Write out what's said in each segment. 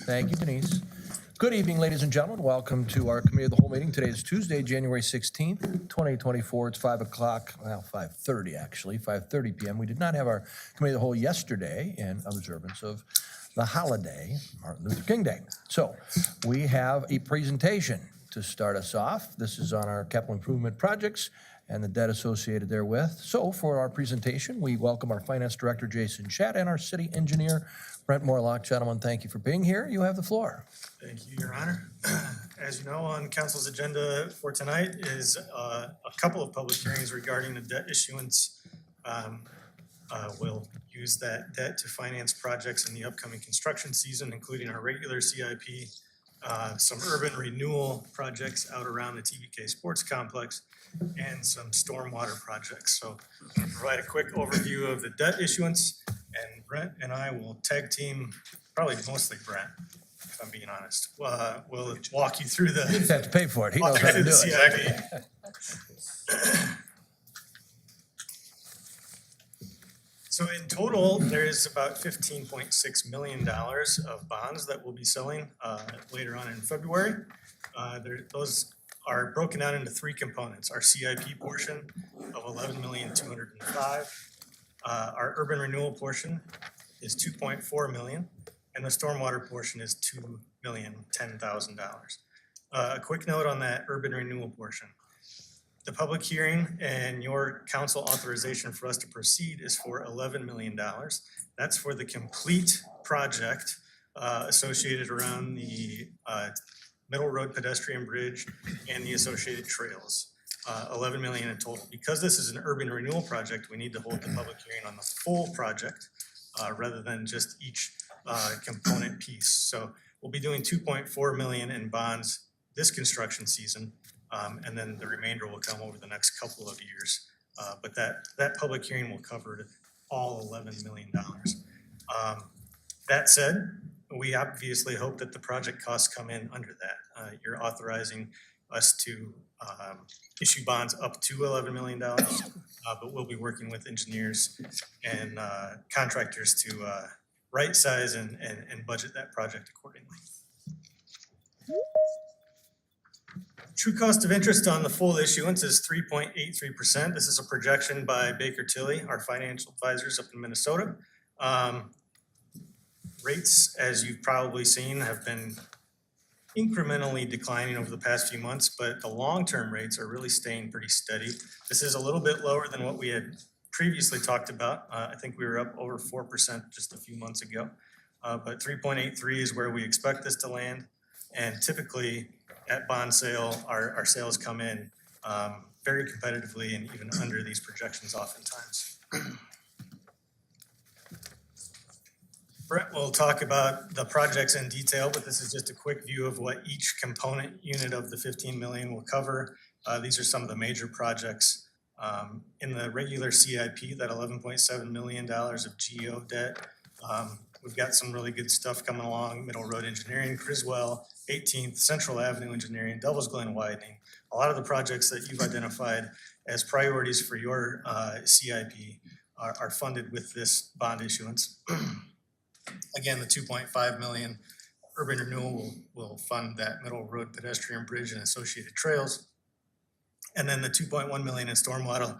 Thank you, Denise. Good evening, ladies and gentlemen. Welcome to our Committee of the Whole meeting. Today is Tuesday, January 16th, 2024. It's 5 o'clock, well, 5:30 actually, 5:30 p.m. We did not have our Committee of the Whole yesterday in observance of the holiday, Martin Luther King Day. So we have a presentation to start us off. This is on our capital improvement projects and the debt associated therewith. So for our presentation, we welcome our Finance Director, Jason Schatt, and our City Engineer, Brent Morlock. Gentlemen, thank you for being here. You have the floor. Thank you, Your Honor. As you know, on Council's agenda for tonight is a couple of public hearings regarding the debt issuance. We'll use that debt to finance projects in the upcoming construction season, including our regular CIP, some urban renewal projects out around the TBK Sports Complex, and some stormwater projects. So I'm going to provide a quick overview of the debt issuance, and Brent and I will tag team, probably mostly Brent, if I'm being honest. We'll walk you through the... You just have to pay for it. He knows how to do it. So in total, there's about $15.6 million of bonds that we'll be selling later on in February. Those are broken out into three components. Our CIP portion of $11,205,000. Our urban renewal portion is $2.4 million, and the stormwater portion is $2,010,000. A quick note on that urban renewal portion. The public hearing and your council authorization for us to proceed is for $11 million. That's for the complete project associated around the Middle Road pedestrian bridge and the associated trails. 11 million in total. Because this is an urban renewal project, we need to hold the public hearing on the full project rather than just each component piece. So we'll be doing 2.4 million in bonds this construction season, and then the remainder will come over the next couple of years. But that public hearing will cover all $11 million. That said, we obviously hope that the project costs come in under that. You're authorizing us to issue bonds up to $11 million, but we'll be working with engineers and contractors to right size and budget that project accordingly. True cost of interest on the full issuance is 3.83%. This is a projection by Baker Tilly, our financial advisors up in Minnesota. Rates, as you've probably seen, have been incrementally declining over the past few months, but the long-term rates are really staying pretty steady. This is a little bit lower than what we had previously talked about. I think we were up over 4% just a few months ago, but 3.83 is where we expect this to land. And typically at bond sale, our sales come in very competitively and even under these projections oftentimes. Brent will talk about the projects in detail, but this is just a quick view of what each component unit of the 15 million will cover. These are some of the major projects. In the regular CIP, that $11.7 million of GO debt, we've got some really good stuff coming along. Middle Road Engineering, Criswell, 18th, Central Avenue Engineering, Devil's Glen Widening. A lot of the projects that you've identified as priorities for your CIP are funded with this bond issuance. Again, the 2.5 million urban renewal will fund that Middle Road pedestrian bridge and associated trails. And then the 2.1 million in stormwater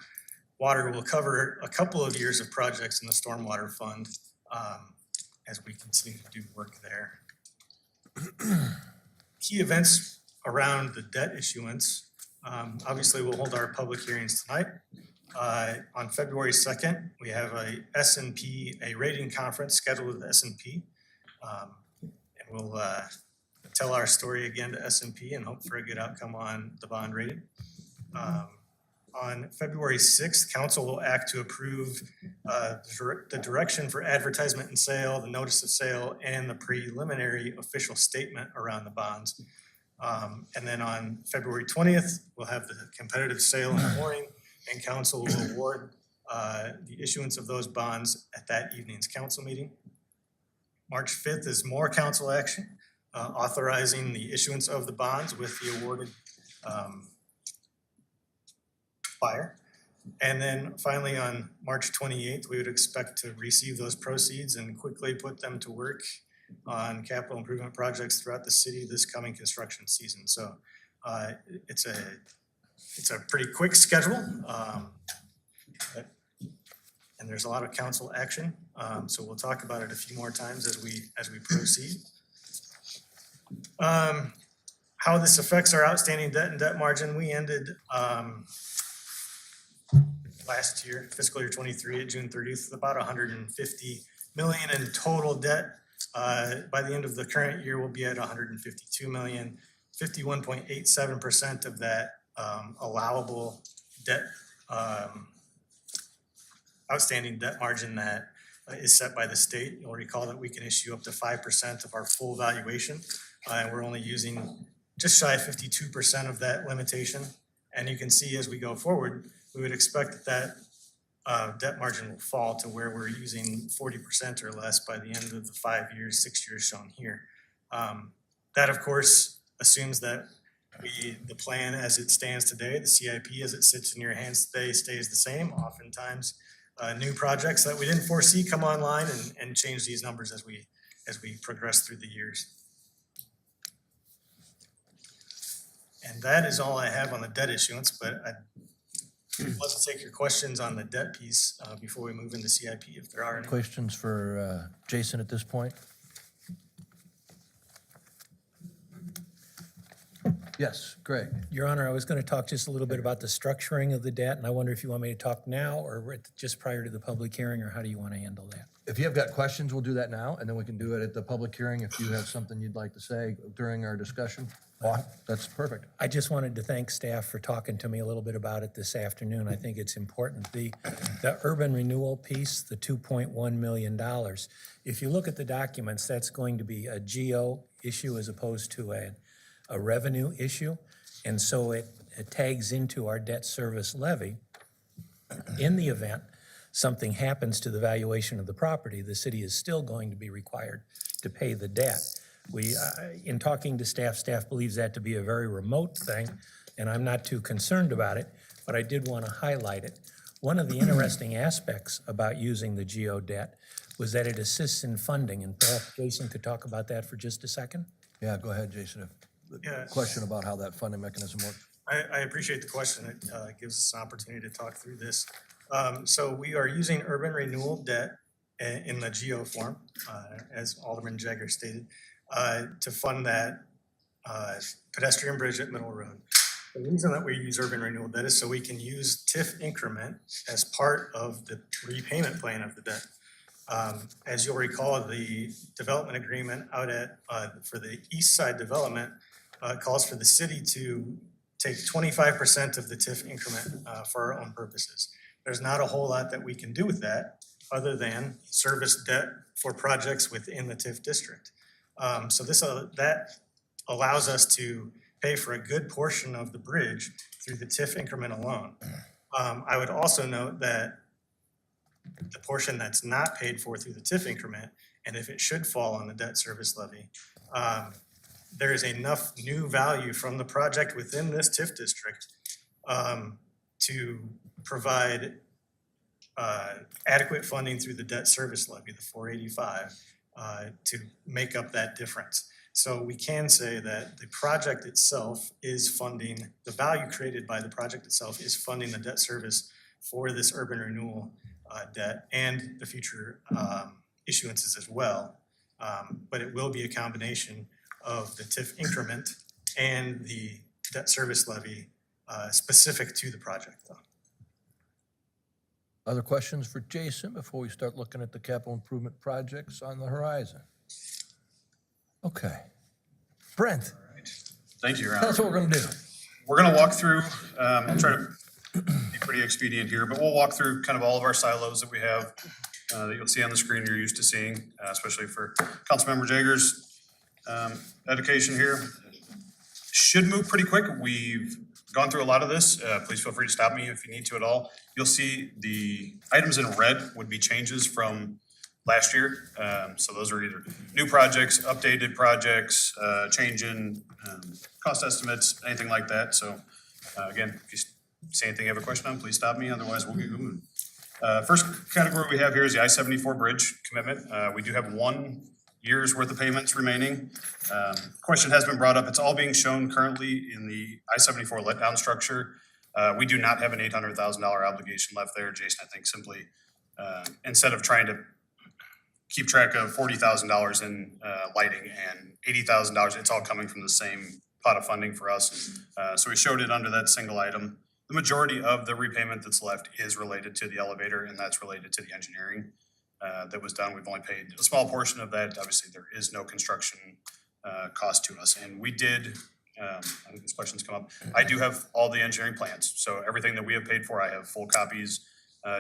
will cover a couple of years of projects in the stormwater fund as we continue to do work there. Key events around the debt issuance. Obviously, we'll hold our public hearings tonight. On February 2nd, we have a rating conference scheduled with S&P. And we'll tell our story again to S&P and hope for a good outcome on the bond rating. On February 6th, Council will act to approve the direction for advertisement and sale, the notice of sale, and the preliminary official statement around the bonds. And then on February 20th, we'll have the competitive sale in the morning, and Council will award the issuance of those bonds at that evening's Council meeting. March 5th is more Council action, authorizing the issuance of the bonds with the awarded buyer. And then finally on March 28th, we would expect to receive those proceeds and quickly put them to work on capital improvement projects throughout the city this coming construction season. So it's a pretty quick schedule, and there's a lot of council action. So we'll talk about it a few more times as we proceed. How this affects our outstanding debt and debt margin. We ended last year, fiscal year 23 at June 30th, with about 150 million in total debt. By the end of the current year, we'll be at 152 million. 51.87% of that allowable debt, outstanding debt margin that is set by the state. You'll recall that we can issue up to 5% of our full valuation, and we're only using just shy of 52% of that limitation. And you can see as we go forward, we would expect that debt margin will fall to where we're using 40% or less by the end of the 5 years, 6 years shown here. That, of course, assumes that the plan as it stands today, the CIP as it sits in your hands today, stays the same. Oftentimes, new projects that we didn't foresee come online and change these numbers as we progress through the years. And that is all I have on the debt issuance, but I'd love to take your questions on the debt piece before we move into CIP, if there are any. Questions for Jason at this point? Yes, Greg. Your Honor, I was going to talk just a little bit about the structuring of the debt, and I wonder if you want me to talk now or just prior to the public hearing, or how do you want to handle that? If you have got questions, we'll do that now, and then we can do it at the public hearing if you have something you'd like to say during our discussion. That's perfect. I just wanted to thank staff for talking to me a little bit about it this afternoon. I think it's important. The urban renewal piece, the $2.1 million, if you look at the documents, that's going to be a GO issue as opposed to a revenue issue. And so it tags into our debt service levy. In the event something happens to the valuation of the property, the city is still going to be required to pay the debt. In talking to staff believes that to be a very remote thing, and I'm not too concerned about it, but I did want to highlight it. One of the interesting aspects about using the GO debt was that it assists in funding, and perhaps Jason could talk about that for just a second. Yeah, go ahead, Jason. Yeah. Question about how that funding mechanism works. I appreciate the question. It gives us an opportunity to talk through this. So we are using urban renewal debt in the GO form, as Alderman Jagger stated, to fund that pedestrian bridge at Middle Road. The reason that we use urban renewal debt is so we can use TIF increment as part of the repayment plan of the debt. As you'll recall, the development agreement out at for the east side development calls for the city to take 25% of the TIF increment for our own purposes. There's not a whole lot that we can do with that other than service debt for projects within the TIF district. So that allows us to pay for a good portion of the bridge through the TIF increment alone. I would also note that the portion that's not paid for through the TIF increment, and if it should fall on the debt service levy, there is enough new value from the project within this TIF district to provide adequate funding through the debt service levy, the 485, to make up that difference. So we can say that the project itself is funding, the value created by the project itself is funding the debt service for this urban renewal debt and the future issuances as well. But it will be a combination of the TIF increment and the debt service levy specific to the project, though. Other questions for Jason before we start looking at the capital improvement projects on the horizon? Okay. Brent. All right. Thank you, Your Honor. Tell us what we're going to do. We're going to walk through, I'll try to be pretty expedient here, but we'll walk through kind of all of our silos that we have that you'll see on the screen you're used to seeing, especially for Councilmember Jagger's education here. Should move pretty quick. We've gone through a lot of this. Please feel free to stop me if you need to at all. You'll see the items in red would be changes from last year. So those are either new projects, updated projects, change in cost estimates, anything like that. So again, if you see anything you have a question on, please stop me. Otherwise, we'll get moving. First category we have here is the I-74 bridge commitment. We do have one years worth of payments remaining. Question has been brought up. It's all being shown currently in the I-74 letdown structure. We do not have an $800,000 obligation left there. Jason, I think simply, instead of trying to keep track of $40,000 in lighting and $80,000, it's all coming from the same pot of funding for us. So we showed it under that single item. The majority of the repayment that's left is related to the elevator, and that's related to the engineering that was done. We've only paid a small portion of that. Obviously, there is no construction cost to us. And we did, I think this question's come up. I do have all the engineering plans. So everything that we have paid for, I have full copies,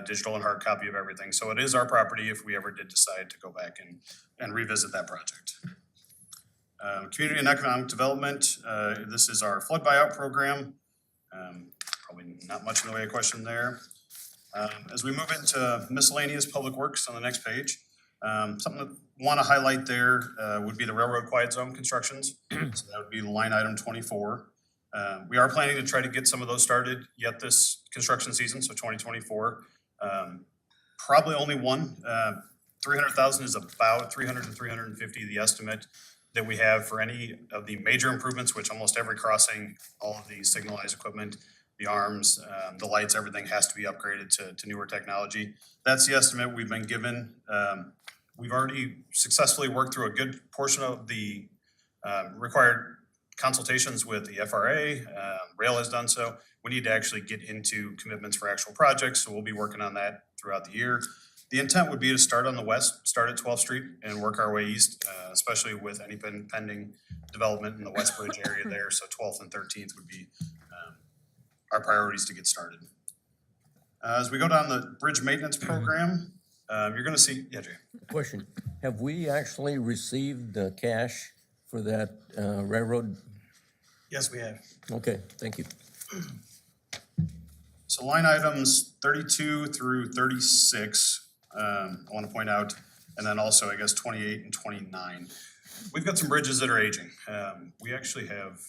digital and hard copy of everything. So it is our property if we ever did decide to go back and revisit that project. Community and economic development, this is our flood buyout program. Probably not much in the way of question there. As we move into miscellaneous public works on the next page, something that want to highlight there would be the railroad quiet zone constructions. So that would be line item 24. We are planning to try to get some of those started yet this construction season, so 2024. Probably only one. 300,000 is about 300 to 350 the estimate that we have for any of the major improvements, which almost every crossing, all of the signalized equipment, the arms, the lights, everything has to be upgraded to newer technology. That's the estimate we've been given. We've already successfully worked through a good portion of the required consultations with the FRA. Rail has done so. We need to actually get into commitments for actual projects, so we'll be working on that throughout the year. The intent would be to start on the west, start at 12th Street and work our way east, especially with any pending development in the West Bridge area there. So 12th and 13th would be our priorities to get started. As we go down the bridge maintenance program, you're going to see, yeah, Jay. Question, have we actually received the cash for that railroad? Yes, we have. Okay, thank you. So line items 32 through 36, I want to point out, and then also I guess 28 and 29. We've got some bridges that are aging. We actually have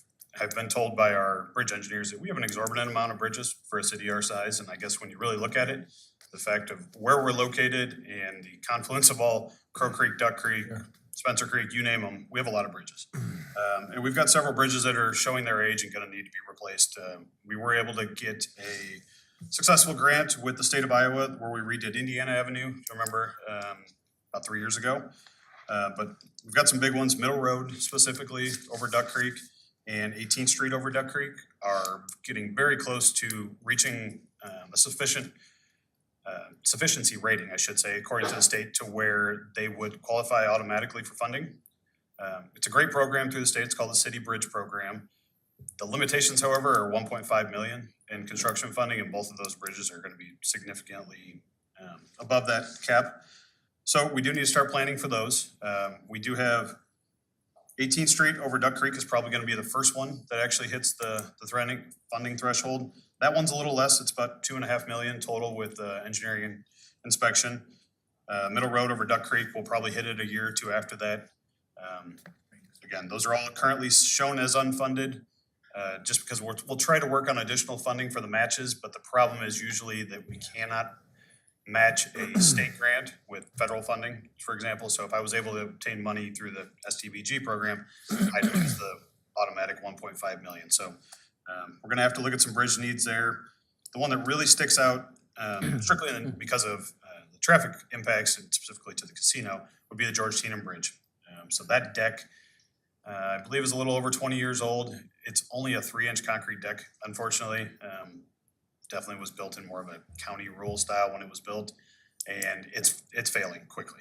been told by our bridge engineers that we have an exorbitant amount of bridges for a city our size. And I guess when you really look at it, the fact of where we're located and the confluence of all Crow Creek, Duck Creek, Spencer Creek, you name them, we have a lot of bridges. And we've got several bridges that are showing their age and going to need to be replaced. We were able to get a successful grant with the state of Iowa where we redid Indiana Avenue, if you remember, about 3 years ago. But we've got some big ones. Middle Road specifically over Duck Creek and 18th Street over Duck Creek are getting very close to reaching a sufficiency rating, I should say, according to the state, to where they would qualify automatically for funding. It's a great program through the state. It's called the City Bridge Program. The limitations, however, are 1.5 million in construction funding, and both of those bridges are going to be significantly above that cap. So we do need to start planning for those. We do have 18th Street over Duck Creek is probably going to be the first one that actually hits the funding threshold. That one's a little less. It's about 2.5 million total with engineering and inspection. Middle Road over Duck Creek will probably hit it a year or two after that. Again, those are all currently shown as unfunded, just because we'll try to work on additional funding for the matches, but the problem is usually that we cannot match a state grant with federal funding, for example. So if I was able to obtain money through the STBG program, I'd lose the automatic 1.5 million. So we're gonna have to look at some bridge needs there. The one that really sticks out, strictly because of the traffic impacts and specifically to the casino, would be the George Teenham Bridge. So that deck, I believe, is a little over 20 years old. It's only a 3-inch concrete deck, unfortunately. Definitely was built in more of a county rural style when it was built, and it's failing quickly.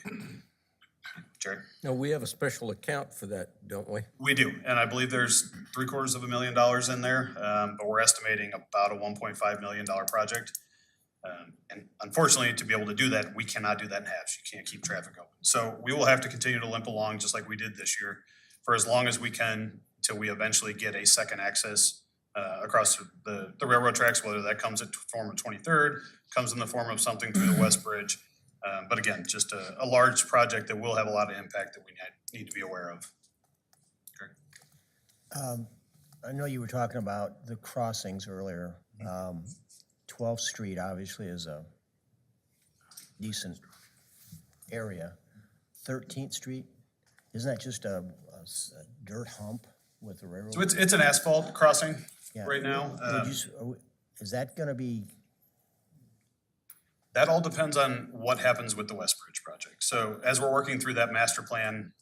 Jerry? Now, we have a special account for that, don't we? We do, and I believe there's $750,000 in there, but we're estimating about a $1.5 million project. And unfortunately, to be able to do that, we cannot do that in halves. You can't keep traffic open. So we will have to continue to limp along just like we did this year for as long as we can till we eventually get a second access across the railroad tracks, whether that comes in the form of 23rd, comes in the form of something through the West Bridge. But again, just a large project that will have a lot of impact that we need to be aware of. Greg? I know you were talking about the crossings earlier. 12th Street obviously is a decent area. 13th Street, Isn't that just a dirt hump with the railroad? So it's an asphalt crossing Yeah. right now. Would you is that gonna be, That all depends on what happens with the West Bridge project. So as we're working through that master plan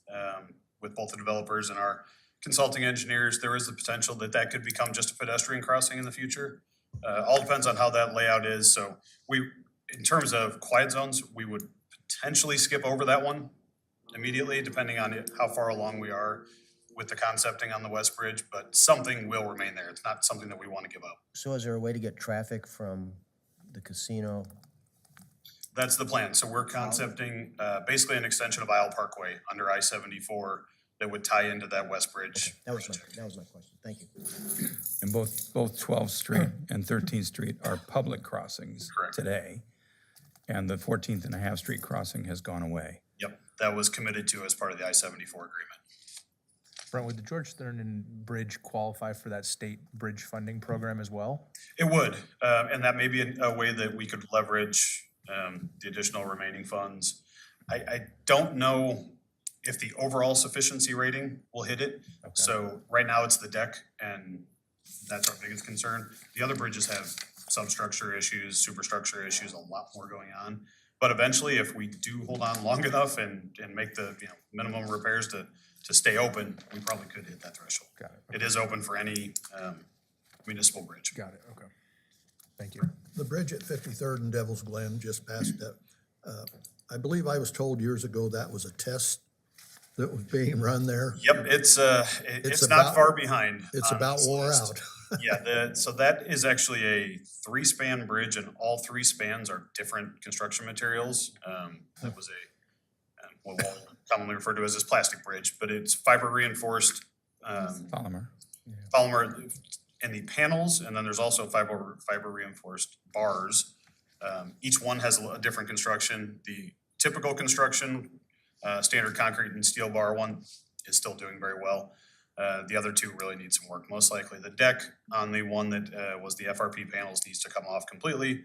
with both the developers and our consulting engineers, there is the potential that that could become just a pedestrian crossing in the future. All depends on how that layout is. So in terms of quiet zones, we would potentially skip over that one immediately, depending on how far along we are with the concepting on the West Bridge, but something will remain there. It's not something that we want to give up. so is there a way to get traffic from the casino? That's the plan. So we're concepting basically an extension of Isle Parkway under I-74 that would tie into that West Bridge. That was my question. Thank you. And both 12th Street and 13th Street are public crossings Correct. today. And the 14th and a half Street crossing has gone away. Yep, that was committed to as part of the I-74 agreement. Brent, would the George Thurman Bridge qualify for that state bridge funding program as well? It would, and that may be a way that we could leverage the additional remaining funds. I don't know if the overall sufficiency rating will hit it. So right now it's the deck, and that's our biggest concern. The other bridges have substructure issues, superstructure issues, a lot more going on. But eventually, if we do hold on long enough and make the minimum repairs to stay open, we probably could hit that threshold. Got it. It is open for any municipal bridge. Got it, okay. Thank you. The bridge at 53rd and Devil's Glen just passed that. I believe I was told years ago that was a test that was being run there. Yep, it's It's not about- far behind. It's on about this wore list. out. Yeah, so that is actually a 3-span bridge, and all 3 spans are different construction materials. That was what we'll commonly refer to as this plastic bridge, but it's fiber reinforced Polymer. polymer in the panels, and then there's also fiber reinforced bars. Each one has a different construction. The typical construction, standard concrete and steel bar one is still doing very well. The other 2 really need some work. Most likely the deck on the one that was the FRP panels needs to come off completely.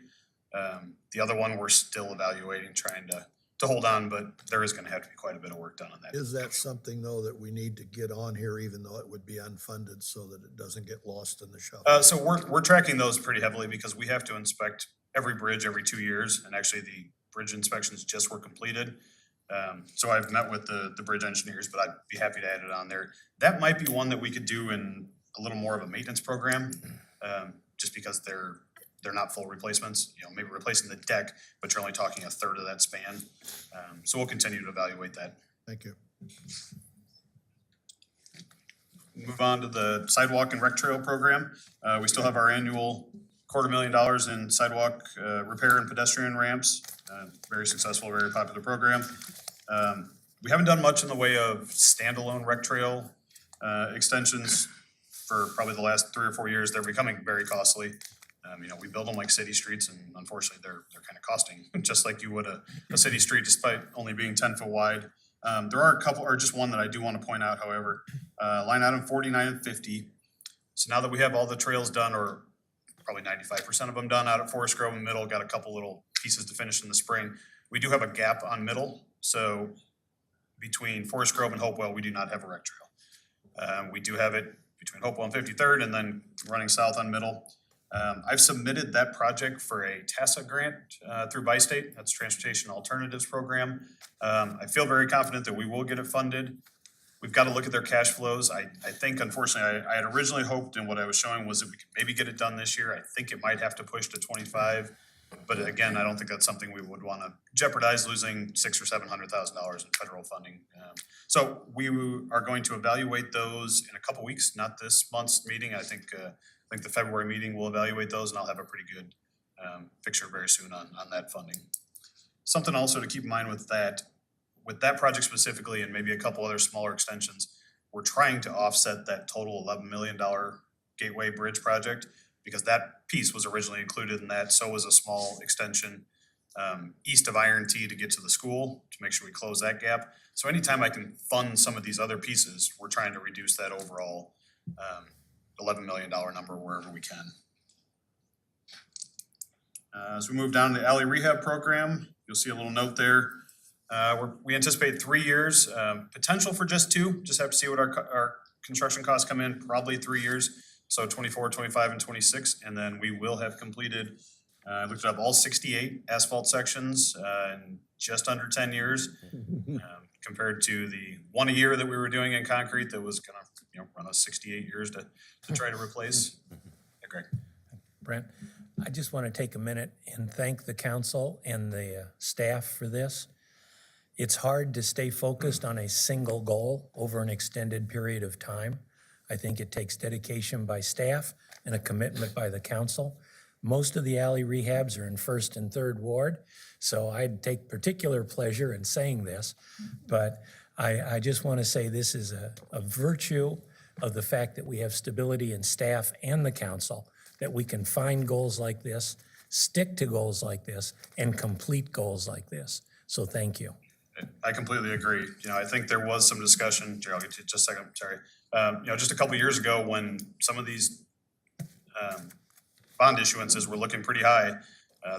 The other one we're still evaluating, trying to hold on, but there is gonna have to be quite a bit of work done on that. Is that something, though, that we need to get on here, even though it would be unfunded, so that it doesn't get lost in the shuffle? So we're tracking those pretty heavily because we have to inspect every bridge every 2 years, and actually the bridge inspections just were completed. So I've met with the bridge engineers, but I'd be happy to add it on there. That might be one that we could do in a little more of a maintenance program, just because they're not full replacements, maybe replacing the deck, but you're only talking a third of that span. So we'll continue to evaluate that. Thank you. Move on to the sidewalk and rec trail program. We still have our annual $250,000 in sidewalk repair and pedestrian ramps. Very successful, very popular program. We haven't done much in the way of standalone rec trail extensions for probably the last 3 or 4 years. They're becoming very costly. We build them like city streets, and unfortunately they're kind of costing just like you would a city street, despite only being 10 foot wide. There are a couple, or just one that I do want to point out, however, line item 4950. So now that we have all the trails done, or probably 95% of them done out at Forest Grove and Middle, got a couple little pieces to finish in the spring. We do have a gap on Middle, so between Forest Grove and Hopewell, we do not have a rec trail. We do have it between Hopewell and 53rd, and then running south on Middle. I've submitted that project for a TASA grant through Bi-State. That's Transportation Alternatives Program. I feel very confident that we will get it funded. We've got to look at their cash flows. I think unfortunately, I had originally hoped, and what I was showing was that we could maybe get it done this year. I think it might have to push to 25. But again, I don't think that's something we would want to jeopardize, losing $600,000 or $700,000 in federal funding. So we are going to evaluate those in a couple weeks, not this month's meeting. I think the February meeting will evaluate those, and I'll have a pretty good picture very soon on that funding. Something also to keep in mind with that project specifically, and maybe a couple other smaller extensions, we're trying to offset that total $11 million Gateway Bridge project, because that piece was originally included in that. So was a small extension east of Iron T to get to the school, to make sure we close that gap. So anytime I can fund some of these other pieces, we're trying to reduce that overall $11 million number wherever we can. As we move down to the alley rehab program, you'll see a little note there. We anticipate 3 years, potential for just 2, just have to see what our construction costs come in, probably 3 years. So 24, 25, and 26, and then we will have completed, I looked it up, all 68 asphalt sections in just under 10 years. Compared to the 1 a year that we were doing in concrete that was gonna, run us 68 years to try to replace. Yeah, Greg. Brent, I just want to take a minute and thank the council and the staff for this. It's hard to stay focused on a single goal over an extended period of time. I think it takes dedication by staff and a commitment by the council. Most of the alley rehabs are in 1st and 3rd Ward, so I'd take particular pleasure in saying this, but I just want to say this is a virtue of the fact that we have stability in staff and the council, that we can find goals like this, stick to goals like this, and complete goals like this. So thank you. I completely agree. I think there was some discussion, Jerry, I'll get to you in just a second, sorry. Just a couple of years ago when some of these bond issuances were looking pretty high,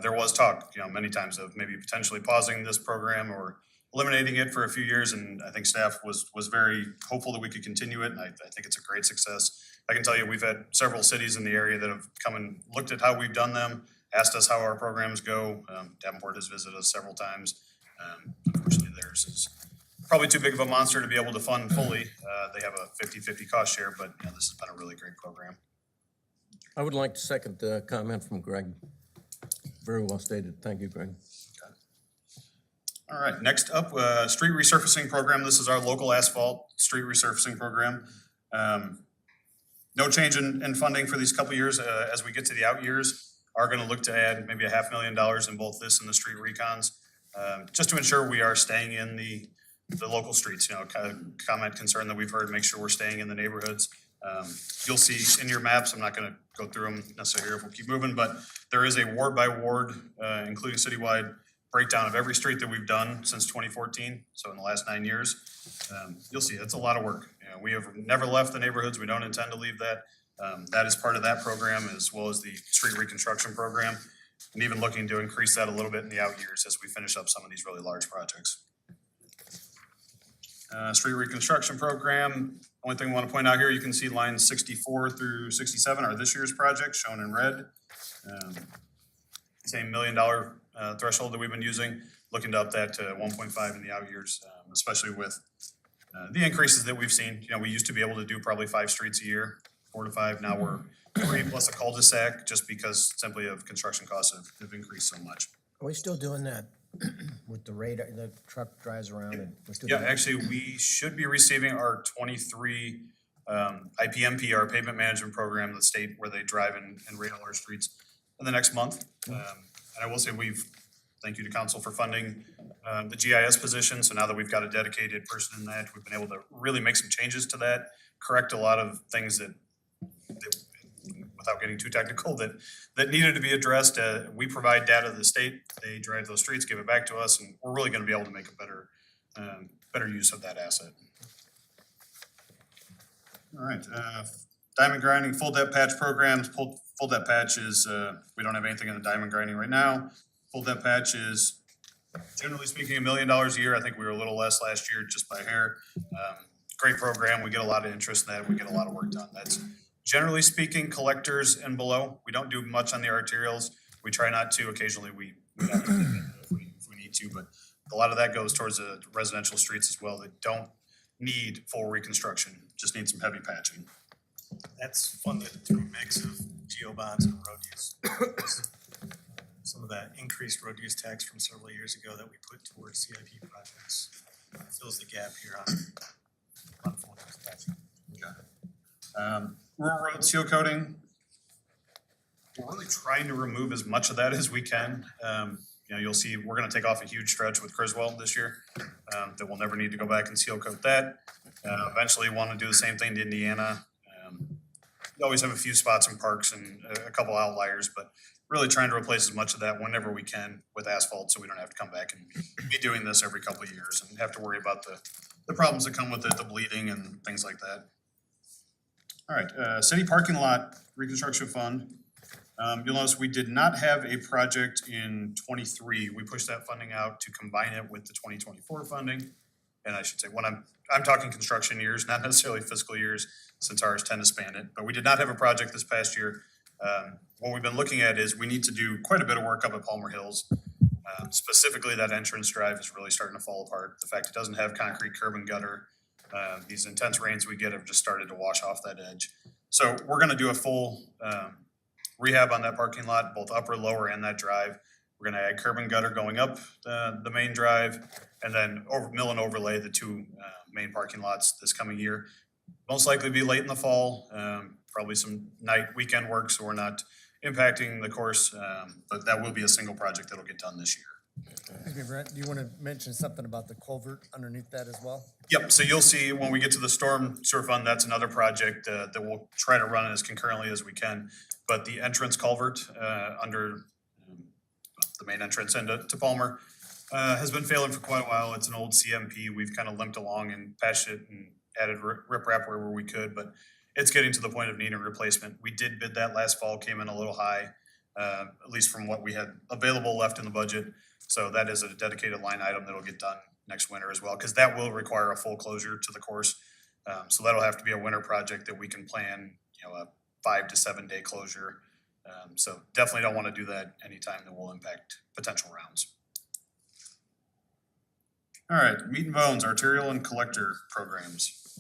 there was talk, many times of maybe potentially pausing this program or eliminating it for a few years, and I think staff was very hopeful that we could continue it, and I think it's a great success. I can tell you, we've had several cities in the area that have come and looked at how we've done them, asked us how our programs go. Davenport has visited us several times. Unfortunately, theirs is probably too big of a monster to be able to fund fully. They have a 50-50 cost share, but this has been a really great program. I would like to second the comment from Greg. Very well stated. Thank you, Greg. All right, next up, street resurfacing program. This is our local asphalt street resurfacing program. No change in funding for these couple years. As we get to the out years, are going to look to add maybe $500,000 in both this and the street recons, just to ensure we are staying in the local streets. Kind of comment, concern that we've heard, make sure we're staying in the neighborhoods. You'll see in your maps, I'm not going to go through them necessarily here if we'll keep moving, but there is a ward by ward, including citywide, breakdown of every street that we've done since 2014, so in the last 9 years. You'll see it's a lot of work. We have never left the neighborhoods. We don't intend to leave that. That is part of that program, as well as the street reconstruction program, and even looking to increase that a little bit in the out years as we finish up some of these really large projects. Street reconstruction program, only thing I want to point out here, you can see lines 64 through 67 are this year's project, shown in red. Same $1 million threshold that we've been using, looking to up that to 1.5 in the out years, especially with the increases that we've seen. We used to be able to do probably 5 streets a year, 4 to 5. Now we're 3 plus a cul-de-sac, just because simply of construction costs have increased so much. Are we still doing that with the radar, the truck drives around and? we're still Yeah, doing that? actually, we should be receiving our 23 IPMP, our pavement management program, the state where they drive and rate all our streets in the next month. And I will say thank you to council for funding the GIS position. So now that we've got a dedicated person in that, we've been able to really make some changes to that, correct a lot of things that without getting too technical, that needed to be addressed. We provide data to the state, they drive those streets, give it back to us, and we're really gonna be able to make a better use of that asset. All right, diamond grinding, full depth patch programs. Full depth patch is, we don't have anything in the diamond grinding right now. Full depth patch is, generally speaking, $1 million a year. I think we were a little less last year just by hair. Great program, we get a lot of interest in that, we get a lot of work done. That's generally speaking, collectors and below. We don't do much on the arterials. We try not to. Occasionally we have to if we need to, but a lot of that goes towards the residential streets as well that don't need full reconstruction, just need some heavy patching. That's funded through a mix of geo bonds and road use. Some of that increased road use tax from several years ago that we put towards CIP projects fills the gap here on full use tax. Rural road seal coating, we're really trying to remove as much of that as we can. You'll see we're going to take off a huge stretch with Criswell this year that we'll never need to go back and seal coat that. Eventually want to do the same thing to Indiana. You always have a few spots in parks and a couple outliers, but really trying to replace as much of that whenever we can with asphalt, so we don't have to come back and be doing this every couple of years and have to worry about the problems that come with it, the bleeding and things like that. All right, city parking lot reconstruction fund. You'll notice we did not have a project in '23. We pushed that funding out to combine it with the 2024 funding. And I should say, when I'm talking construction years, not necessarily fiscal years, since ours tend to span it. But we did not have a project this past year. What we've been looking at is we need to do quite a bit of work up at Palmer Hills. Specifically, that entrance drive is really starting to fall apart. The fact it doesn't have concrete curb and gutter. These intense rains we get have just started to wash off that edge. So we're gonna do a full rehab on that parking lot, both upper, lower, and that drive. We're gonna add curb and gutter going up the main drive, and then mill and overlay the two main parking lots this coming year. Most likely be late in the fall, probably some weekend work, so we're not impacting the course, but that will be a single project that'll get done this year. Excuse me, Brent, do you want to mention something about the culvert underneath that as well? Yep, so you'll see when we get to the storm sewer fund, that's another project that we'll try to run as concurrently as we can. But the entrance culvert under the main entrance into Palmer has been failing for quite a while. It's an old CMP. We've kind of limped along and patched it and added riprap wherever we could, but it's getting to the point of needing replacement. We did bid that last fall, came in a little high, at least from what we had available left in the budget. So that is a dedicated line item that'll get done next winter as well, because that will require a full closure to the course. So that'll have to be a winter project that we can plan, a 5 to 7 day closure. So definitely don't want to do that anytime that will impact potential rounds. All right, meat and bones, arterial and collector programs.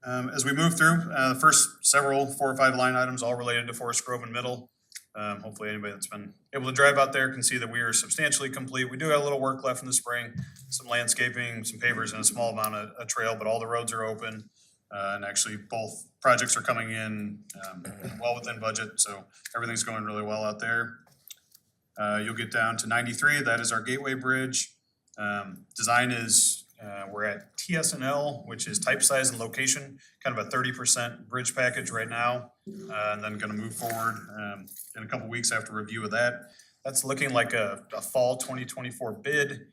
As we move through, the first 4 or 5 line items all related to Forest Grove and Middle. Hopefully anybody that's been able to drive out there can see that we are substantially complete. We do have a little work left in the spring, some landscaping, some pavers, and a small amount of trail, but all the roads are open. And actually both projects are coming in well within budget, so everything's going really well out there. You'll get down to 93, that is our Gateway Bridge. Design is, we're at TS&L, which is type, size, and location, kind of a 30% bridge package right now. And then gonna move forward in a couple weeks after review of that. That's looking like a fall 2024 bid.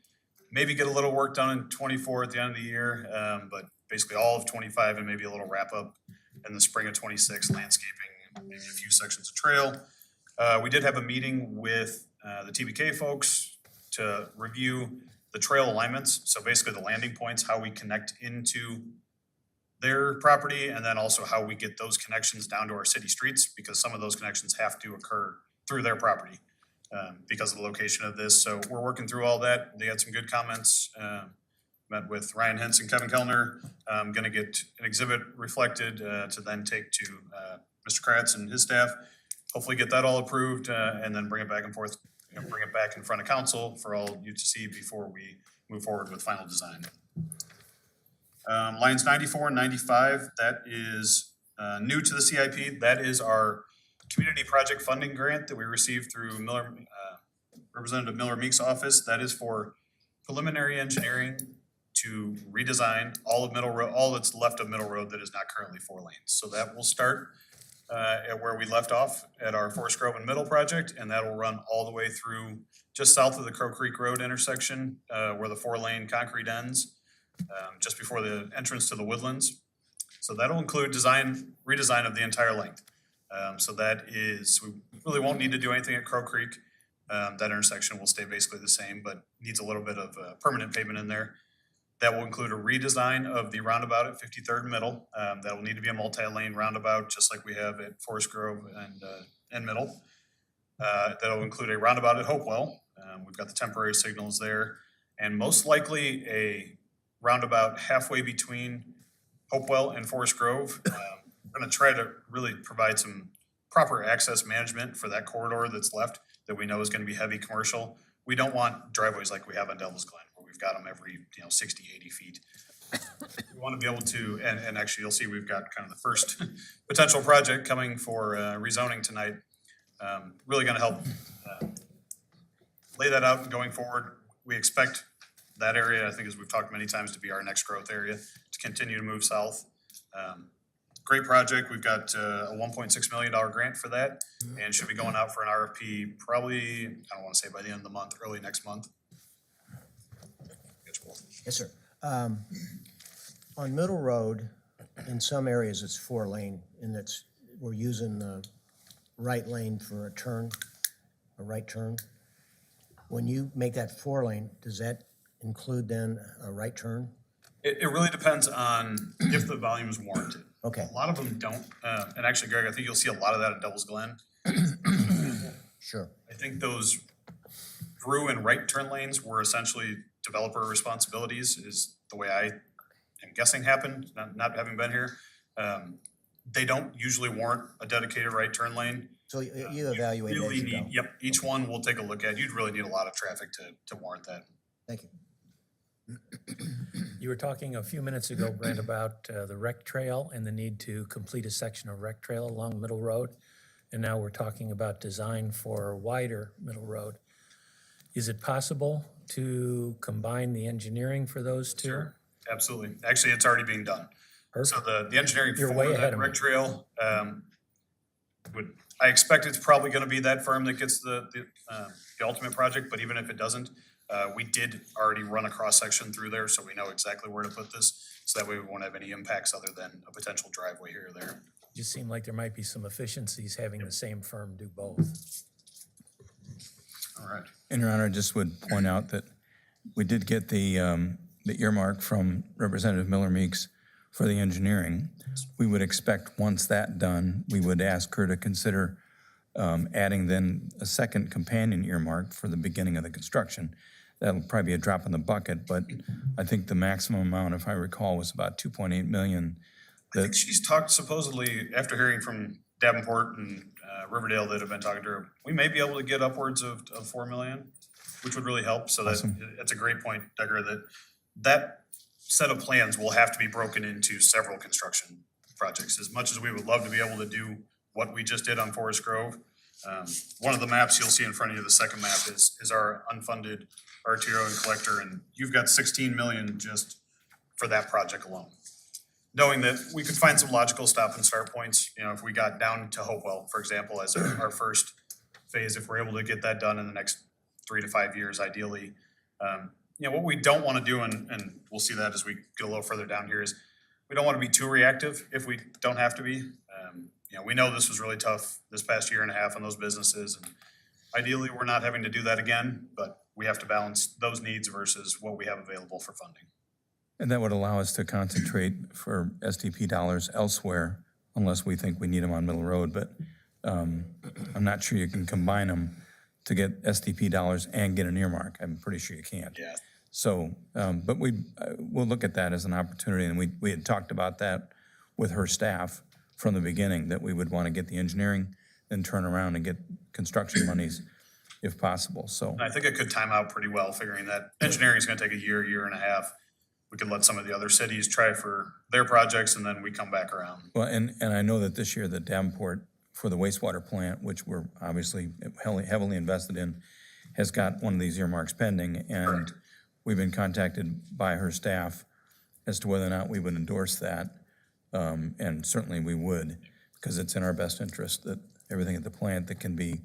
Maybe get a little work done in 24 at the end of the year, but basically all of 25 and maybe a little wrap up in the spring of 26, landscaping, maybe a few sections of trail. We did have a meeting with the TBK folks to review the trail alignments. So basically the landing points, how we connect into their property, and then also how we get those connections down to our city streets, because some of those connections have to occur through their property because of the location of this. So we're working through all that. They had some good comments. Met with Ryan Hentz and Kevin Kellner. Gonna get an exhibit reflected to then take to Mr. Kratz and his staff. Hopefully get that all approved and then bring it back and forth, bring it back in front of council for all you to see before we move forward with final design. Lines 94 and 95, that is new to the CIP. That is our community project funding grant that we received through Representative Miller Meek's office. That is for preliminary engineering to redesign all of Middle Road, all that's left of Middle Road that is not currently 4 lanes. So that will start at where we left off at our Forest Grove and Middle project, and that will run all the way through just south of the Crow Creek Road intersection where the 4 lane concrete ends, just before the entrance to the Woodlands. So that'll include redesign of the entire length. So that is, we really won't need to do anything at Crow Creek. That intersection will stay basically the same, but needs a little bit of permanent pavement in there. That will include a redesign of the roundabout at 53rd and Middle. That will need to be a multi-lane roundabout, just like we have at Forest Grove and Middle. That'll include a roundabout at Hopewell. We've got the temporary signals there, and most likely a roundabout halfway between Hopewell and Forest Grove. We're gonna try to really provide some proper access management for that corridor that's left that we know is gonna be heavy commercial. We don't want driveways like we have on Devil's Glen, where we've got them every 60, 80 feet. We want to be able to, and actually you'll see we've got kind of the first potential project coming for rezoning tonight. Really gonna help lay that out going forward. We expect that area, I think as we've talked many times, to be our next growth area, to continue to move south. Great project. We've got a $1.6 million grant for that, and should be going out for an RFP probably, I don't want to say by the end of the month, early next month. Yes, sir. On Middle Road, in some areas it's 4 lane, and we're using the right lane for a turn, a right turn. When you make that 4-lane, does that include then a right turn? It really depends on if the volume is warranted. Okay. A lot of them don't, and actually, Greg, I think you'll see a lot of that at Devil's Glen. Sure. I think those through and right turn lanes were essentially developer responsibilities is the way I am guessing happened, not having been here. They don't usually warrant a dedicated right turn lane. So you evaluate it Really as you need, go? yep, each one we'll take a look at. You'd really need a lot of traffic to warrant that. Thank you. You were talking a few minutes ago, Brent, about the rec trail and the need to complete a section of rec trail along Middle Road. And now we're talking about design for a wider Middle Road. Is it possible to combine the engineering for those two? Sure, absolutely. Actually, it's already being done. So the engineering You're for way ahead that of rec me. trail, I expect it's probably gonna be that firm that gets the ultimate project, but even if it doesn't, we did already run a cross-section through there, so we know exactly where to put this. So that way we won't have any impacts other than a potential driveway here or there. Just seemed like there might be some efficiencies having the same firm do both. All right. And Your Honor, I just would point out that we did get the earmark from Representative Miller Meeks for the engineering. We would expect, once that done, we would ask her to consider adding then a second companion earmark for the beginning of the construction. That'll probably be a drop in the bucket, but I think the maximum amount, if I recall, was about 2.8 million. I think she's talked supposedly, after hearing from Davenport and Riverdale that have been talking to her, we may be able to get upwards of 4 million, which would really help. So that's a great point, Decker, that set of plans will have to be broken into several construction projects. As much as we would love to be able to do what we just did on Forest Grove, one of the maps you'll see in front of you, the second map, is our unfunded arterial and collector, and you've got 16 million just for that project alone. Knowing that we could find some logical stop and start points, if we got down to Hopewell, for example, as our first phase, if we're able to get that done in the next 3 to 5 years, ideally. What we don't want to do, and we'll see that as we get a little further down here, is we don't want to be too reactive if we don't have to be. We know this was really tough this past year and a half on those businesses, and ideally, we're not having to do that again, but we have to balance those needs versus what we have available for funding. And that would allow us to concentrate for SDP dollars elsewhere, unless we think we need them on Middle Road. But I'm not sure you can combine them to get SDP dollars and get an earmark. I'm pretty sure you can't. Yeah. So, but we'll look at that as an opportunity, and we had talked about that with her staff from the beginning, that we would want to get the engineering, then turn around and get construction monies if possible, so. And I think it could time out pretty well, figuring that engineering is gonna take a year and a half. We could let some of the other cities try for their projects, and then we come back around. Well, and I know that this year the Davenport for the wastewater plant, which we're obviously heavily invested in, has got one of these earmarks pending, and Correct. we've been contacted by her staff as to whether or not we would endorse that. And certainly we would, because it's in our best interest that everything at the plant that can be